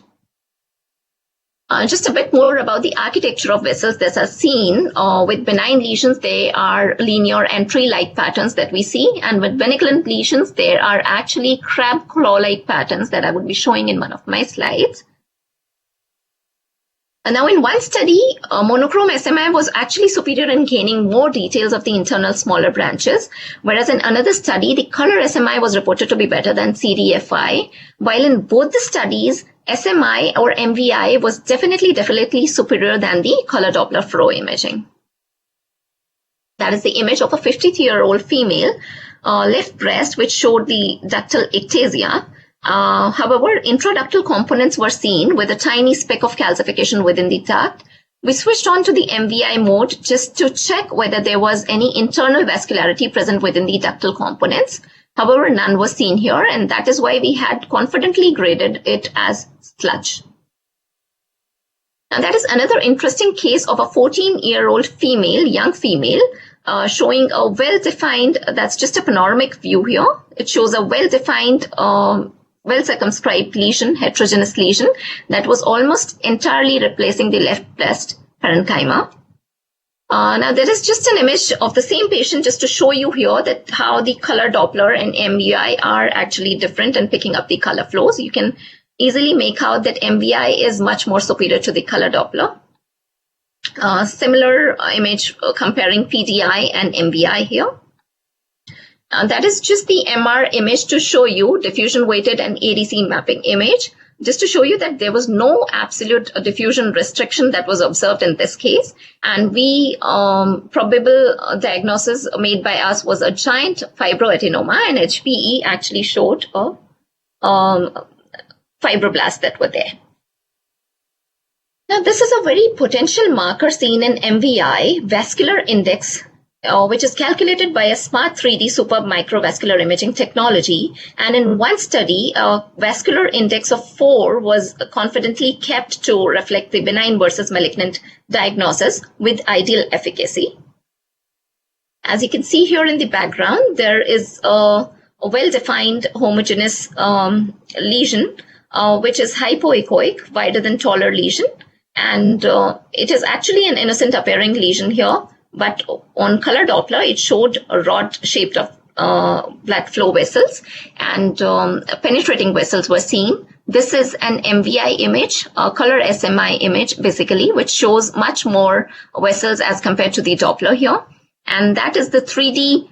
Speaker 2: Just a bit more about the architecture of vessels that are seen. With benign lesions, they are linear entry-like patterns that we see. And with benignant lesions, there are actually crab claw-like patterns that I would be showing in one of my slides. And now, in one study, monochrome SMI was actually superior in gaining more details of the internal smaller branches, whereas in another study, the color SMI was reported to be better than CDFI, while in both the studies, SMI or MVI was definitely superior than the color Doppler flow imaging. That is the image of a 53-year-old female, left breast, which showed the ductal ectasia. However, intraductal components were seen with a tiny speck of calcification within the duct. We switched on to the MVI mode just to check whether there was any internal vascularity present within the ductal components. However, none was seen here, and that is why we had confidently graded it as sludge. Now, that is another interesting case of a 14-year-old female, young female, showing a well-defined, that's just a panoramic view here. It shows a well-defined, well-circumscribed lesion, heterogeneous lesion, that was almost entirely replacing the left breast parenchyma. Now, there is just an image of the same patient just to show you here that how the color Doppler and MVI are actually different and picking up the color flows. You can easily make out that MVI is much more superior to the color Doppler. Similar image comparing PDI and MVI here. That is just the MR image to show you diffusion weighted and ADC mapping image, just to show you that there was no absolute diffusion restriction that was observed in this case. And we probable diagnosis made by us was a giant fibroadenoma, and HPE actually showed a fibroblasts that were there. Now, this is a very potential marker seen in MVI, vascular index, which is calculated by a smart 3D superb microvascular imaging technology. And in one study, a vascular index of 4 was confidently kept to reflect the benign versus malignant diagnosis with ideal efficacy. As you can see here in the background, there is a well-defined homogeneous lesion, which is hypoechoic, wider than taller lesion. And it is actually an innocent appearing lesion here, but on color Doppler, it showed a rod-shaped blood flow vessels, and penetrating vessels were seen. This is an MVI image, a color SMI image, basically, which shows much more vessels as compared to the Doppler here. And that is the 3D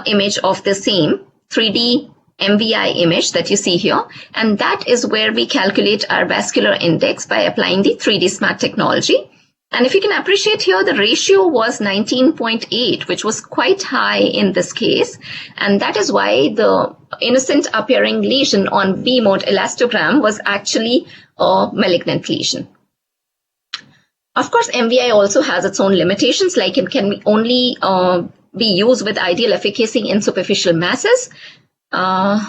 Speaker 2: image of the same 3D MVI image that you see here, and that is where we calculate our vascular index by applying the 3D SMART technology. And if you can appreciate here, the ratio was 19.8, which was quite high in this case, and that is why the innocent appearing lesion on B mode elastogram was actually a malignant lesion. Of course, MVI also has its own limitations, like it can only be used with ideal efficacy in superficial masses. Now,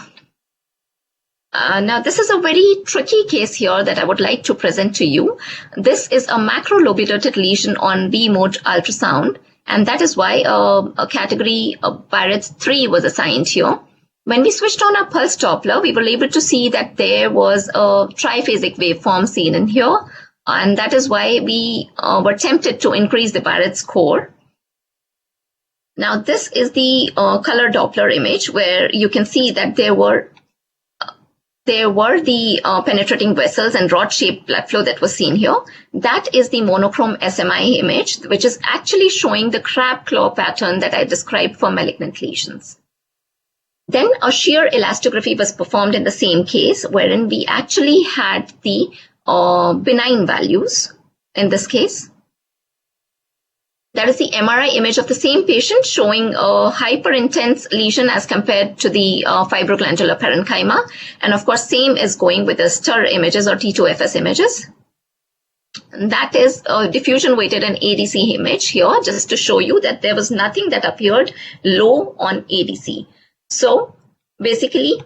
Speaker 2: this is a very tricky case here that I would like to present to you. This is a macrolobular lesion on B mode ultrasound, and that is why a category of BIRADS 3 was assigned here. When we switched on our pulse Doppler, we were able to see that there was a triphasic waveform seen in here, and that is why we were tempted to increase the BIRADS score. Now, this is the color Doppler image where you can see that there were the penetrating vessels and rod-shaped blood flow that was seen here. That is the monochrome SMI image, which is actually showing the crab claw pattern that I described for malignant lesions. Then a shear elastography was performed in the same case, wherein we actually had the benign values in this case. That is the MRI image of the same patient showing a hyper-intense lesion as compared to the fibroglandular parenchyma. And of course, same is going with the STIR images or T2FS images. And that is a diffusion weighted and ADC image here, just to show you that there was nothing that appeared low on ADC. So basically,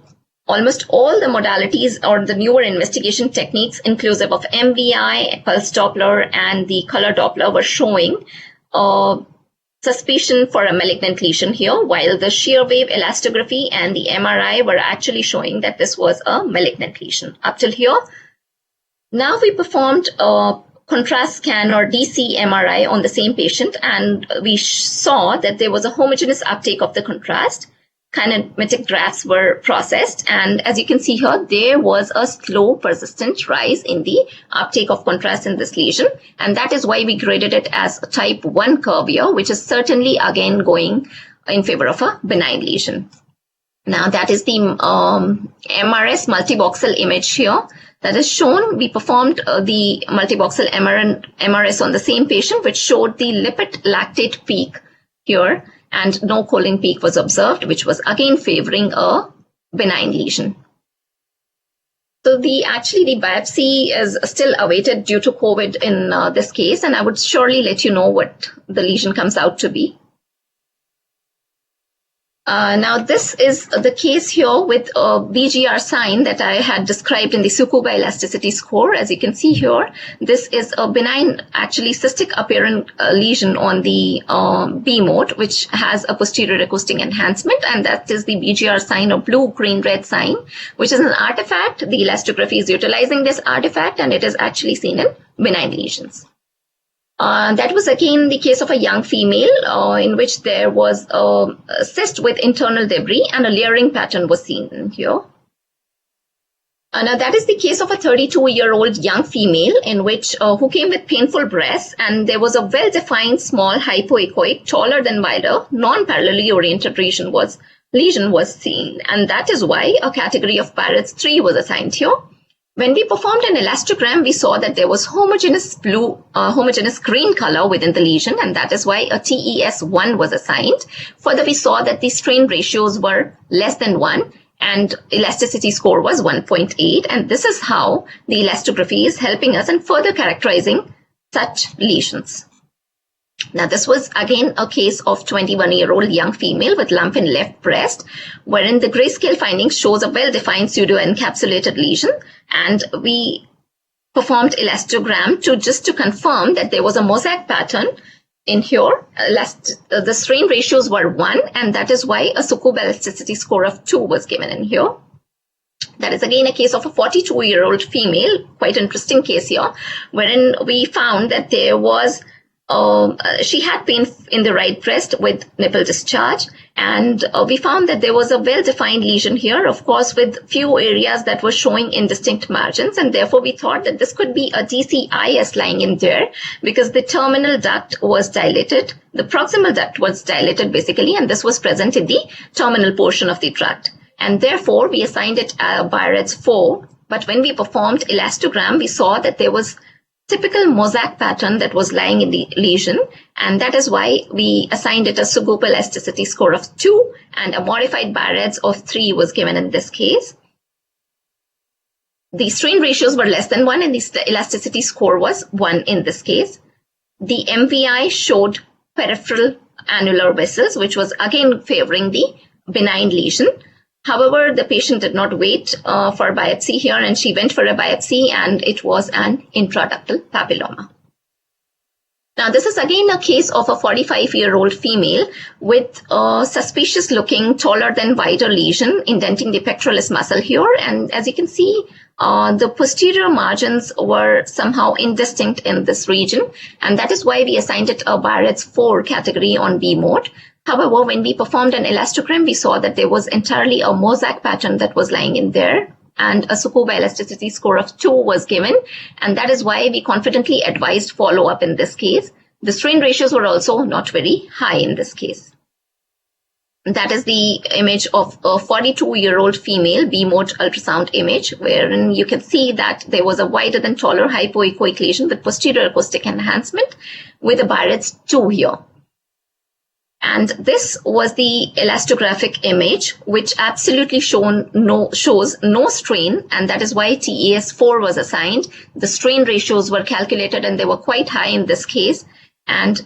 Speaker 2: almost all the modalities or the newer investigation techniques, inclusive of MVI, pulse Doppler, and the color Doppler, were showing suspicion for a malignant lesion here, while the shear wave elastography and the MRI were actually showing that this was a malignant lesion up till here. Now we performed a contrast scan or DC MRI on the same patient, and we saw that there was a homogeneous uptake of the contrast. Kinematic graphs were processed, and as you can see here, there was a slow persistent rise in the uptake of contrast in this lesion, and that is why we graded it as a type 1 curve here, which is certainly again going in favor of a benign lesion. Now that is the MRS multivoxel image here that is shown. We performed the multivoxel MRS on the same patient, which showed the lipid lactate peak here, and no choline peak was observed, which was again favoring a benign lesion. So the biopsy is still awaited due to COVID in this case, and I would surely let you know what the lesion comes out to be. Now this is the case here with a BGR sign that I had described in the Tsukuba elasticity score. As you can see here, this is a benign, actually cystic apparent lesion on the B mode, which has a posterior acoustic enhancement, and that is the BGR sign or blue, green, red sign, which is an artifact. The elastography is utilizing this artifact, and it is actually seen in benign lesions. That was again the case of a young female in which there was a cyst with internal debris and a layering pattern was seen here. Now that is the case of a 32-year-old young female in which who came with painful breasts, and there was a well-defined small hypoechoic, taller than wider, non-parallelly oriented lesion was seen, and that is why a category of BIRADS 3 was assigned here. When we performed an elastogram, we saw that there was homogeneous green color within the lesion, and that is why a TES1 was assigned. Further, we saw that the strain ratios were less than 1, and elasticity score was 1.8, and this is how the elastography is helping us in further characterizing such lesions. Now, this was again a case of 21-year-old young female with lump in left breast, wherein the grayscale findings shows a well-defined pseudo-encapsulated lesion, and we performed elastogram just to confirm that there was a mosaic pattern in here. The strain ratios were 1, and that is why a Tsukuba elasticity score of 2 was given in here. That is again a case of a 42-year-old female, quite interesting case here, wherein we found that there was, she had pain in the right breast with nipple discharge, and we found that there was a well-defined lesion here, of course, with few areas that were showing indistinct margins, and therefore we thought that this could be a DCIS lying in there because the terminal duct was dilated, the proximal duct was dilated basically, and this was present in the terminal portion of the tract. And therefore, we assigned it a BIRADS 4. But when we performed elastogram, we saw that there was typical mosaic pattern that was lying in the lesion. And that is why we assigned it a Sugoop elasticity score of 2 and a modified BIRADS of 3 was given in this case. The strain ratios were less than 1 and the elasticity score was 1 in this case. The MVI showed peripheral annular vessels, which was again favoring the benign lesion. However, the patient did not wait for biopsy here and she went for a biopsy and it was an intraductal papilloma. Now, this is again a case of a 45-year-old female with a suspicious looking taller than wider lesion indenting the pectoralis muscle here. And as you can see, the posterior margins were somehow indistinct in this region. And that is why we assigned it a BIRADS 4 category on B mode. However, when we performed an elastogram, we saw that there was entirely a mosaic pattern that was lying in there and a Sugoop elasticity score of 2 was given. And that is why we confidently advised follow-up in this case. The strain ratios were also not very high in this case. That is the image of a 42-year-old female B-mode ultrasound image, wherein you can see that there was a wider than taller hypoechoic lesion with posterior acoustic enhancement with a BIRADS 2 here. And this was the elastographic image, which absolutely shows no strain, and that is why TES 4 was assigned. The strain ratios were calculated, and they were quite high in this case, and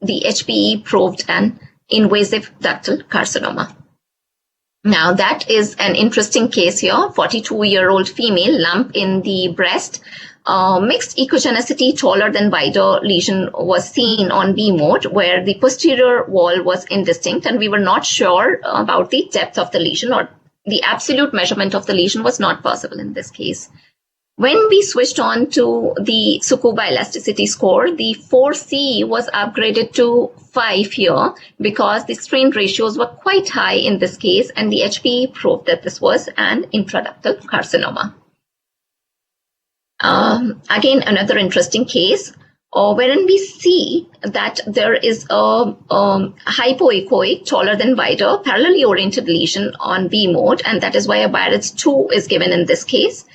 Speaker 2: the HPE proved an invasive ductal carcinoma. Now, that is an interesting case here, 42-year-old female, lump in the breast. Mixed echogenicity, taller than wider lesion was seen on B mode, where the posterior wall was indistinct, and we were not sure about the depth of the lesion, or the absolute measurement of the lesion was not possible in this case. When we switched on to the Sugoop elasticity score, the 4C was upgraded to 5 here because the strain ratios were quite high in this case, and the HPE proved that this was an intraductal carcinoma. Again, another interesting case wherein we see that there is a hypoechoic, taller than wider, parallelly oriented lesion on B mode, and that is why a BIRADS 2 is given in this case.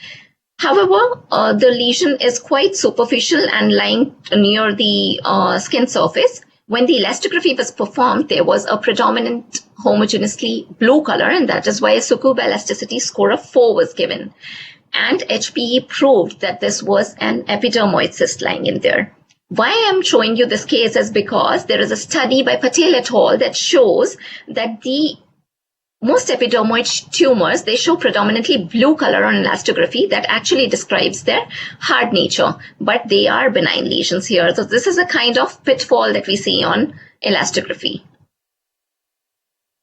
Speaker 2: However, the lesion is quite superficial and lying near the skin surface. When the elastography was performed, there was a predominant homogeneously blue color, and that is why a Sugoop elasticity score of 4 was given. And HPE proved that this was an epidermoid cyst lying in there. Why I'm showing you this case is because there is a study by Patel et al. That shows that the most epidermoid tumors, they show predominantly blue color on elastography. That actually describes their hard nature, but they are benign lesions here. So this is a kind of pitfall that we see on elastography.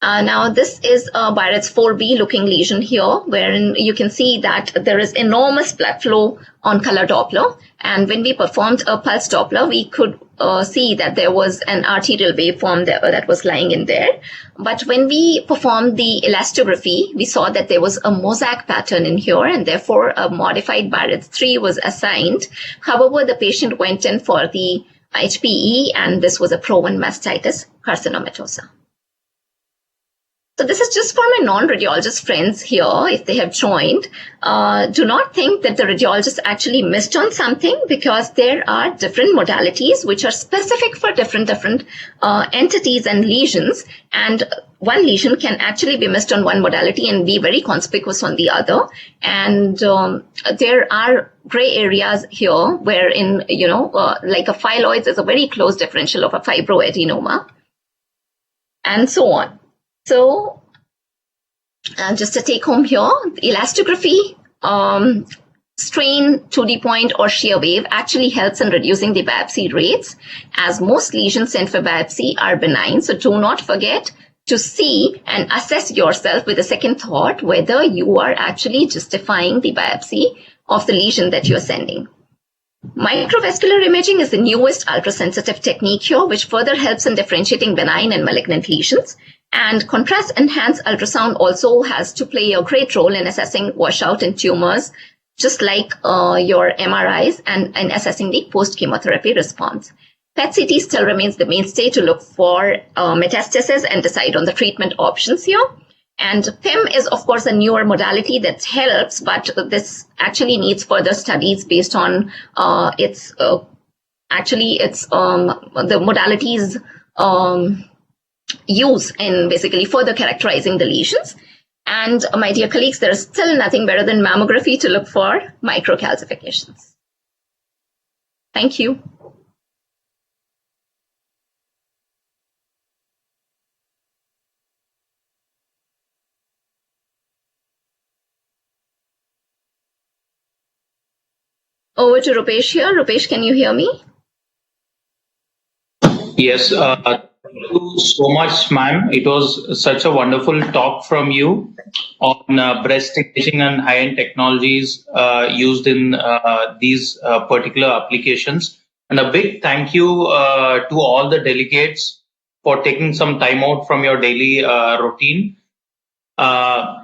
Speaker 2: Now, this is a BIRADS 4B looking lesion here, wherein you can see that there is enormous blood flow on color Doppler. And when we performed a pulse Doppler, we could see that there was an arterial waveform that was lying in there. But when we performed the elastography, we saw that there was a mosaic pattern in here, and therefore a modified BIRADS 3 was assigned. However, the patient went in for the HPE, and this was a Pro-1 mastitis carcinomatosa. So this is just for my non-radiologist friends here, if they have joined. Do not think that the radiologist actually missed on something, because there are different modalities which are specific for different entities and lesions. And one lesion can actually be missed on one modality and be very conspicuous on the other. And there are gray areas here wherein, like a phylloids is a very close differential of a fibroadenoma, and so on. So, just a take home here, elastography, strain, 2D point or shear wave actually helps in reducing the biopsy rates, as most lesions sent for biopsy are benign. So do not forget to see and assess yourself with a second thought whether you are actually justifying the biopsy of the lesion that you're sending. Microvascular imaging is the newest ultrasensitive technique here, which further helps in differentiating benign and malignant lesions. And contrast-enhanced ultrasound also has to play a great role in assessing washout in tumors, just like your MRIs, and assessing the post-chemotherapy response. PET-CT still remains the mainstay to look for metastasis and decide on the treatment options here. And PIM is, of course, a newer modality that helps, but this actually needs further studies based on the modalities use in basically further characterizing the lesions. And my dear colleagues, there is still nothing better than mammography to look for microcalcifications. Thank you. Over to Rupesh here. Rupesh, can you hear me?
Speaker 1: Yes, thank you so much, ma'am. It was such a wonderful talk from you on breast imaging and high-end technologies used in these particular applications. And a big thank you to all the delegates for taking some time out from your daily routine.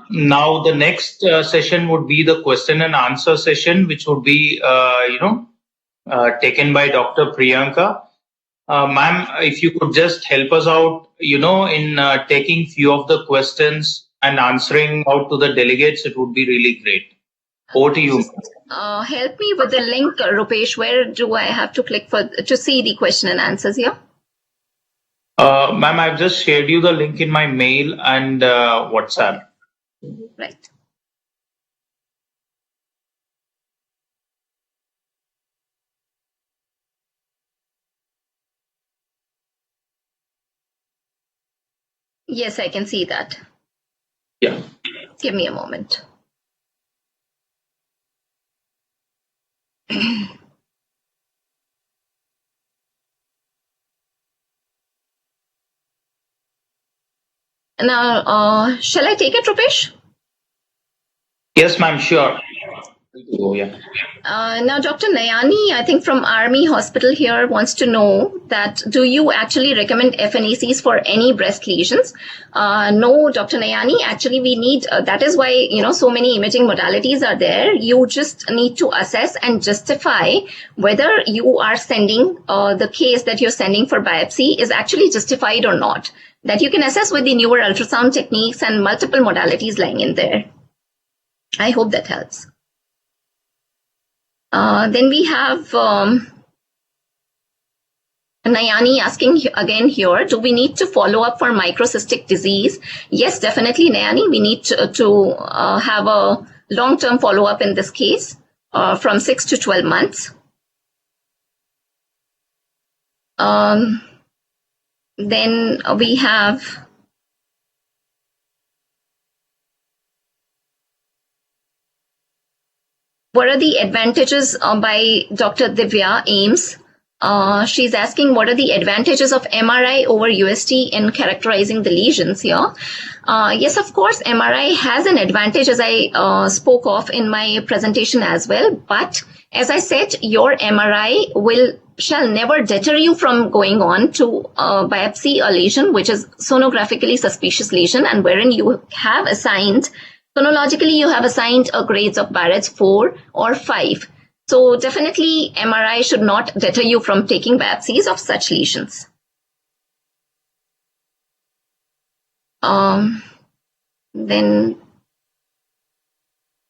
Speaker 1: Now, the next session would be the question and answer session, which would be, taken by Dr. Priyanka. Ma'am, if you could just help us out, in taking few of the questions and answering out to the delegates, it would be really great. Over to you.
Speaker 2: Help me with the link, Rupesh. Where do I have to click to see the question and answers here?
Speaker 1: Ma'am, I've just shared you the link in my mail and WhatsApp.
Speaker 2: Right. Yes, I can see that.
Speaker 1: Yeah.
Speaker 2: Give me a moment. Now, shall I take it, Rupesh?
Speaker 1: Yes, ma'am, sure. Oh, yeah.
Speaker 2: Now, Dr. Nayani, I think from Army Hospital here, wants to know that do you actually recommend FNACs for any breast lesions? No, Dr. Nayani, actually we need, that is why, so many imaging modalities are there. You just need to assess and justify whether you are sending, the case that you're sending for biopsy is actually justified or not. That you can assess with the newer ultrasound techniques and multiple modalities lying in there. I hope that helps. Then we have Nayani asking again here, do we need to follow up for microcystic disease? Yes, definitely, Nayani. We need to have a long-term follow-up in this case from 6 to 12 months. Then we have what are the advantages by Dr. Divya Ames? She's asking what are the advantages of MRI over UST in characterizing the lesions here. Yes, of course, MRI has an advantage, as I spoke of in my presentation as well. But as I said, your MRI shall never deter you from going on to biopsy a lesion which is sonographically suspicious lesion, and wherein you have assigned, sonologically you have assigned a grades of BIRADS 4 or 5. So definitely MRI should not deter you from taking biopsies of such lesions. Then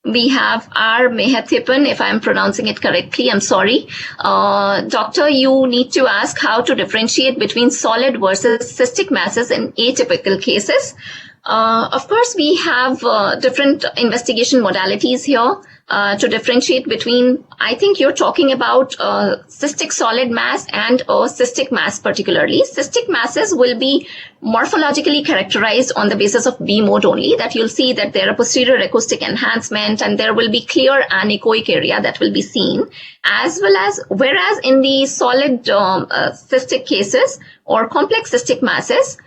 Speaker 2: we have R. Mehathipan, if I'm pronouncing it correctly, I'm sorry. Doctor, you need to ask how to differentiate between solid versus cystic masses in atypical cases. Of course, we have different investigation modalities here to differentiate between, I think you're talking about cystic solid mass and cystic mass particularly. Cystic masses will be morphologically characterized on the basis of B mode only, that you'll see that there are posterior acoustic enhancement and there will be clear anechoic area that will be seen, as well as, whereas in the solid cystic cases or complex cystic masses,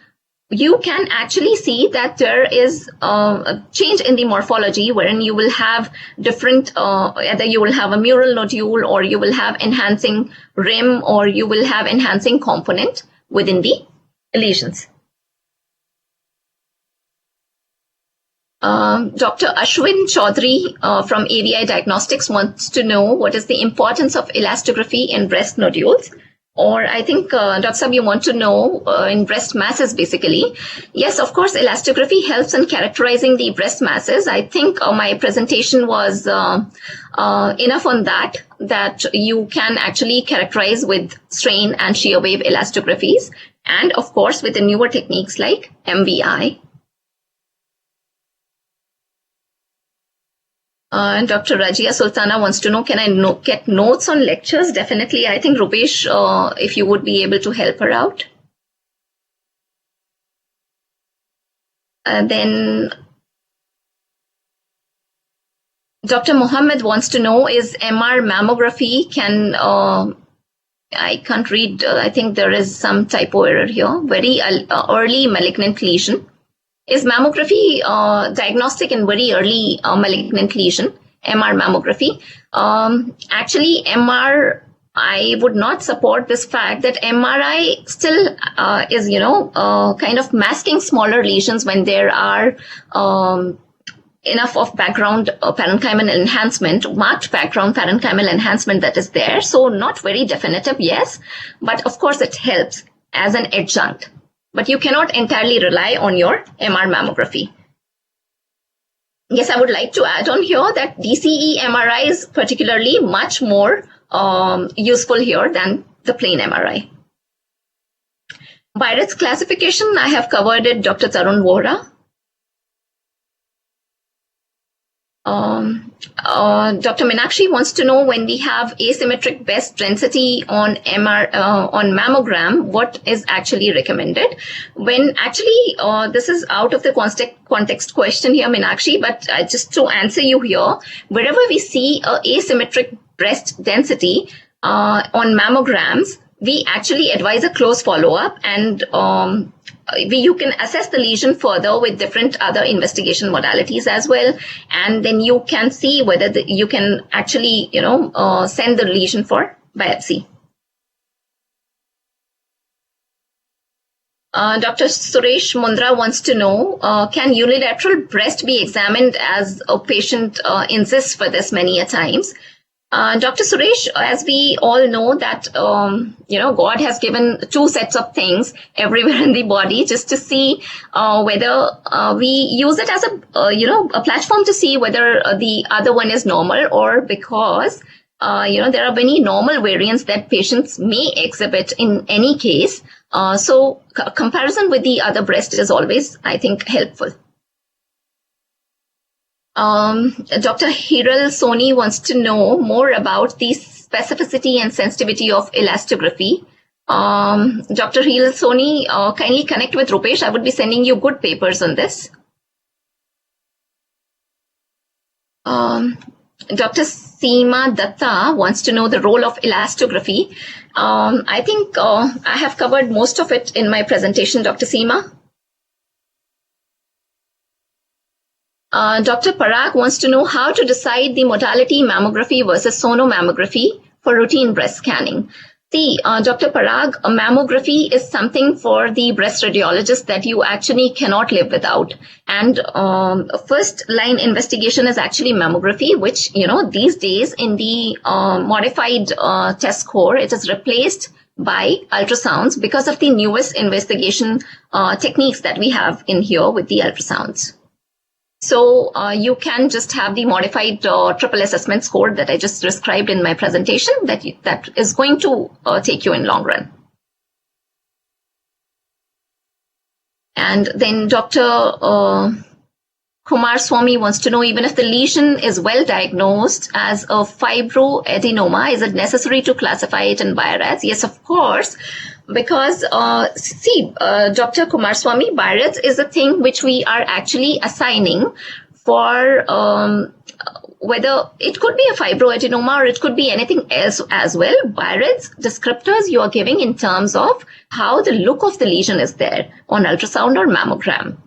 Speaker 2: you can actually see that there is a change in the morphology, wherein you will have different, either you will have a mural nodule, or you will have enhancing rim, or you will have enhancing component within the lesions. Dr. Ashwin Chaudhary from AVI Diagnostics wants to know what is the importance of elastography in breast nodules. Or I think, Dr. Sab, you want to know in breast masses, basically. Yes, of course, elastography helps in characterizing the breast masses. I think my presentation was enough on that you can actually characterize with strain and shear wave elastographies, and of course, with the newer techniques like MVI. Dr. Rajia Sultana wants to know, can I get notes on lectures? Definitely. I think, Rupesh, if you would be able to help her out. Then Dr. Mohammed wants to know, is MR mammography, I can't read, I think there is some typo error here, very early malignant lesion. Is mammography diagnostic in very early malignant lesion, MR mammography? Actually, MR, I would not support this fact that MRI still is, kind of masking smaller lesions when there are enough of background parenchymal enhancement, marked background parenchymal enhancement that is there. So not very definitive, yes, but of course it helps as an adjunct. But you cannot entirely rely on your MR mammography. Yes, I would like to add on here that DCE MRI is particularly much more useful here than the plain MRI. BIRADS classification, I have covered it, Dr. Tarun Vohra. Dr. Meenakshi wants to know, when we have asymmetric breast density on on mammogram, what is actually recommended? When actually, this is out of the context question here, Meenakshi, but just to answer you here, wherever we see asymmetric breast density on mammograms, we actually advise a close follow-up, and you can assess the lesion further with different other investigation modalities as well, and then you can see whether you can actually, send the lesion for biopsy. Dr. Suresh Mundra wants to know, can unilateral breast be examined as a patient insists for this many a times? Dr. Suresh, as we all know that, God has given two sets of things everywhere in the body, just to see whether we use it as a platform to see whether the other one is normal, or because, there are many normal variants that patients may exhibit in any case. So comparison with the other breast is always, I think, helpful. Dr. Hiral Soni wants to know more about the specificity and sensitivity of elastography. Dr. Hiral Soni, kindly connect with Rupesh. I would be sending you good papers on this. Dr. Seema Datta wants to know the role of elastography. I think I have covered most of it in my presentation, Dr. Seema. Dr. Parag wants to know how to decide the modality mammography versus sonomammography for routine breast scanning. See, Dr. Parag, mammography is something for the breast radiologist that you actually cannot live without. And first line investigation is actually mammography, which, these days in the modified test score, it is replaced by ultrasounds because of the newest investigation techniques that we have in here with the ultrasounds. So you can just have the modified triple assessment score that I just described in my presentation that is going to take you in long run. And then Dr. Kumar Swami wants to know, even if the lesion is well diagnosed as a fibroadenoma, is it necessary to classify it in BIRADS? Yes, of course. Because, Dr. Kumar Swami, BIRADS is a thing which we are actually assigning for whether it could be a fibroadenoma or it could be anything else as well. BIRADS descriptors you are giving in terms of how the look of the lesion is there on ultrasound or mammogram.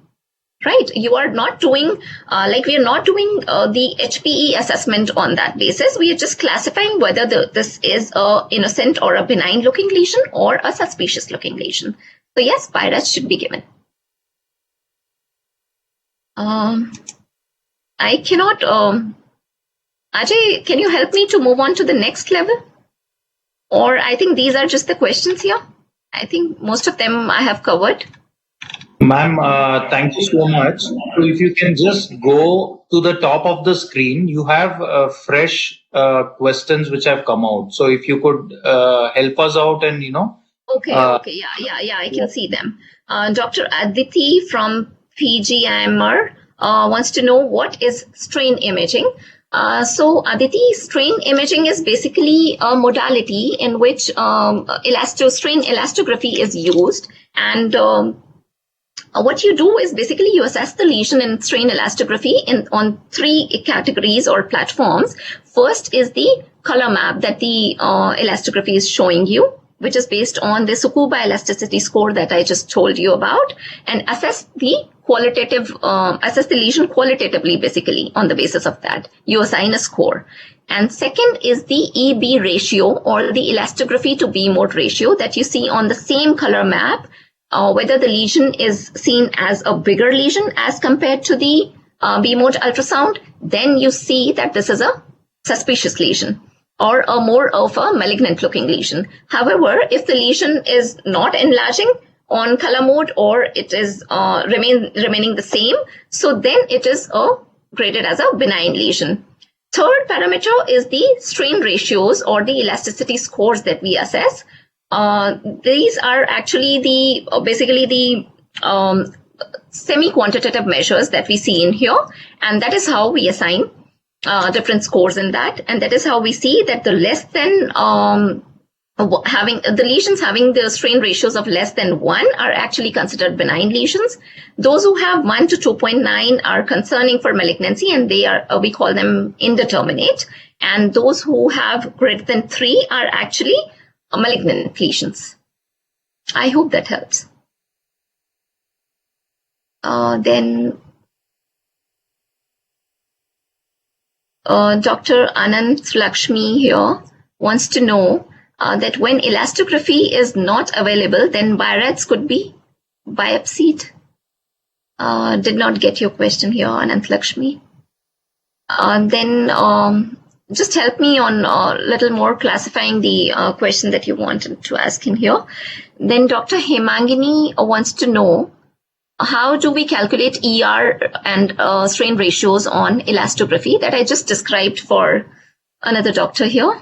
Speaker 2: Right, you are not doing we are not doing the HPE assessment on that basis. We are just classifying whether this is a innocent or a benign looking lesion or a suspicious looking lesion. So yes, BIRADS should be given. I cannot. Ajay, can you help me to move on to the next level? Or I think these are just the questions here. I think most of them I have covered.
Speaker 1: Ma'am, thank you so much. So if you can just go to the top of the screen, you have fresh questions which have come out. So if you could help us out and,
Speaker 2: Okay, yeah, I can see them. Dr. Aditi from PGIMR wants to know what is strain imaging. So Aditi, strain imaging is basically a modality in which strain elastography is used, and what you do is basically you assess the lesion in strain elastography on 3 categories or platforms. First is the color map that the elastography is showing you, which is based on the Tsukuba elasticity score that I just told you about, and assess the lesion qualitatively, basically on the basis of that. You assign a score. And second is the EB ratio, or the elastography to B mode ratio, that you see on the same color map. Whether the lesion is seen as a bigger lesion as compared to the B mode ultrasound, then you see that this is a suspicious lesion or a more of a malignant looking lesion. However, if the lesion is not enlarging on color mode, or it is remaining the same, so then it is graded as a benign lesion. Third parameter is the strain ratios or the elasticity scores that we assess. These are actually basically the semi-quantitative measures that we see in here, and that is how we assign different scores in that, and that is how we see that the less than the lesions having the strain ratios of less than 1 are actually considered benign lesions. Those who have 1 to 2.9 are concerning for malignancy, and they are we call them indeterminate, and those who have greater than 3 are actually malignant lesions. I hope that helps. Then Dr. Anand Lakshmi here wants to know that when elastography is not available, then BIRADS could be biopsied. Did not get your question here, Anand Lakshmi. Then just help me on a little more classifying the question that you wanted to ask in here. Then Dr. Hemangini wants to know, how do we calculate ER and strain ratios on elastography that I just described for another doctor here.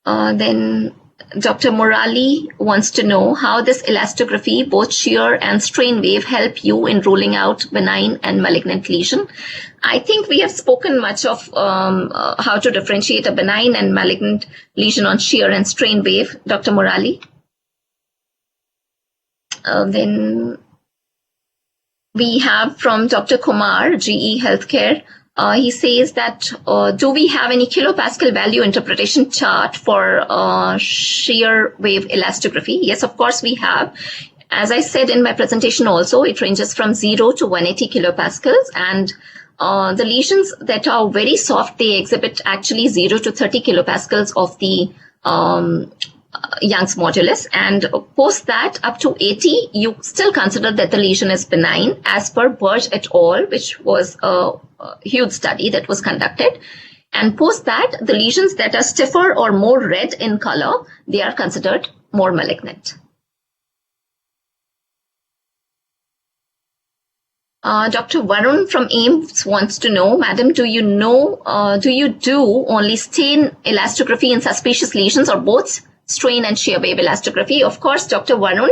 Speaker 2: Then Dr. Murali wants to know how this elastography, both shear and strain wave, help you in ruling out benign and malignant lesion. I think we have spoken much of how to differentiate a benign and malignant lesion on shear and strain wave, Dr. Murali. Then we have from Dr. Kumar, GE Healthcare. He says that, do we have any kilopascal value interpretation chart for shear wave elastography? Yes, of course we have. As I said in my presentation also, it ranges from 0 to 180 kilopascals, and the lesions that are very soft, they exhibit actually 0 to 30 kilopascals of the Young's modulus, and post that up to 80, you still consider that the lesion is benign as per Birch et al., which was a huge study that was conducted. And post that, the lesions that are stiffer or more red in color, they are considered more malignant. Dr. Varun from AIMS wants to know, Madam, do you do only strain elastography in suspicious lesions or both strain and shear wave elastography? Of course, Dr. Varun.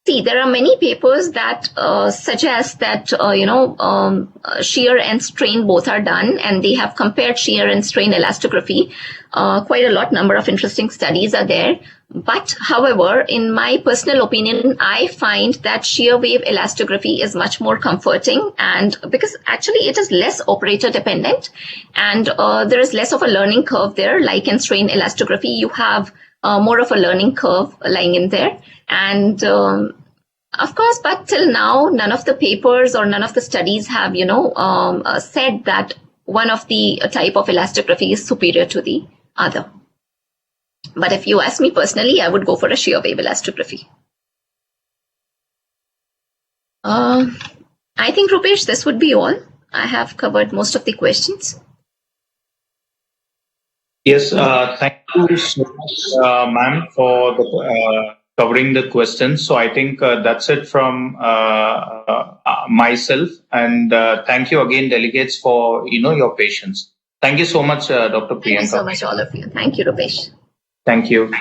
Speaker 2: See, there are many papers that suggest that, shear and strain both are done, and they have compared shear and strain elastography. Quite a lot, number of interesting studies are there. But however, in my personal opinion, I find that shear wave elastography is much more comforting, and because actually it is less operator dependent, and there is less of a learning curve there. Like in strain elastography, you have more of a learning curve lying in there. And of course, but till now, none of the papers or none of the studies have, said that one of the type of elastography is superior to the other. But if you ask me personally, I would go for a shear wave elastography. I think, Rupesh, this would be all. I have covered most of the questions.
Speaker 1: Yes, thank you so much, ma'am, for covering the questions. So I think that's it from myself. And thank you again, delegates, for your patience. Thank you so much, Dr. Priyanka.
Speaker 2: Thank you so much, all of you. Thank you, Rupesh.
Speaker 1: Thank you.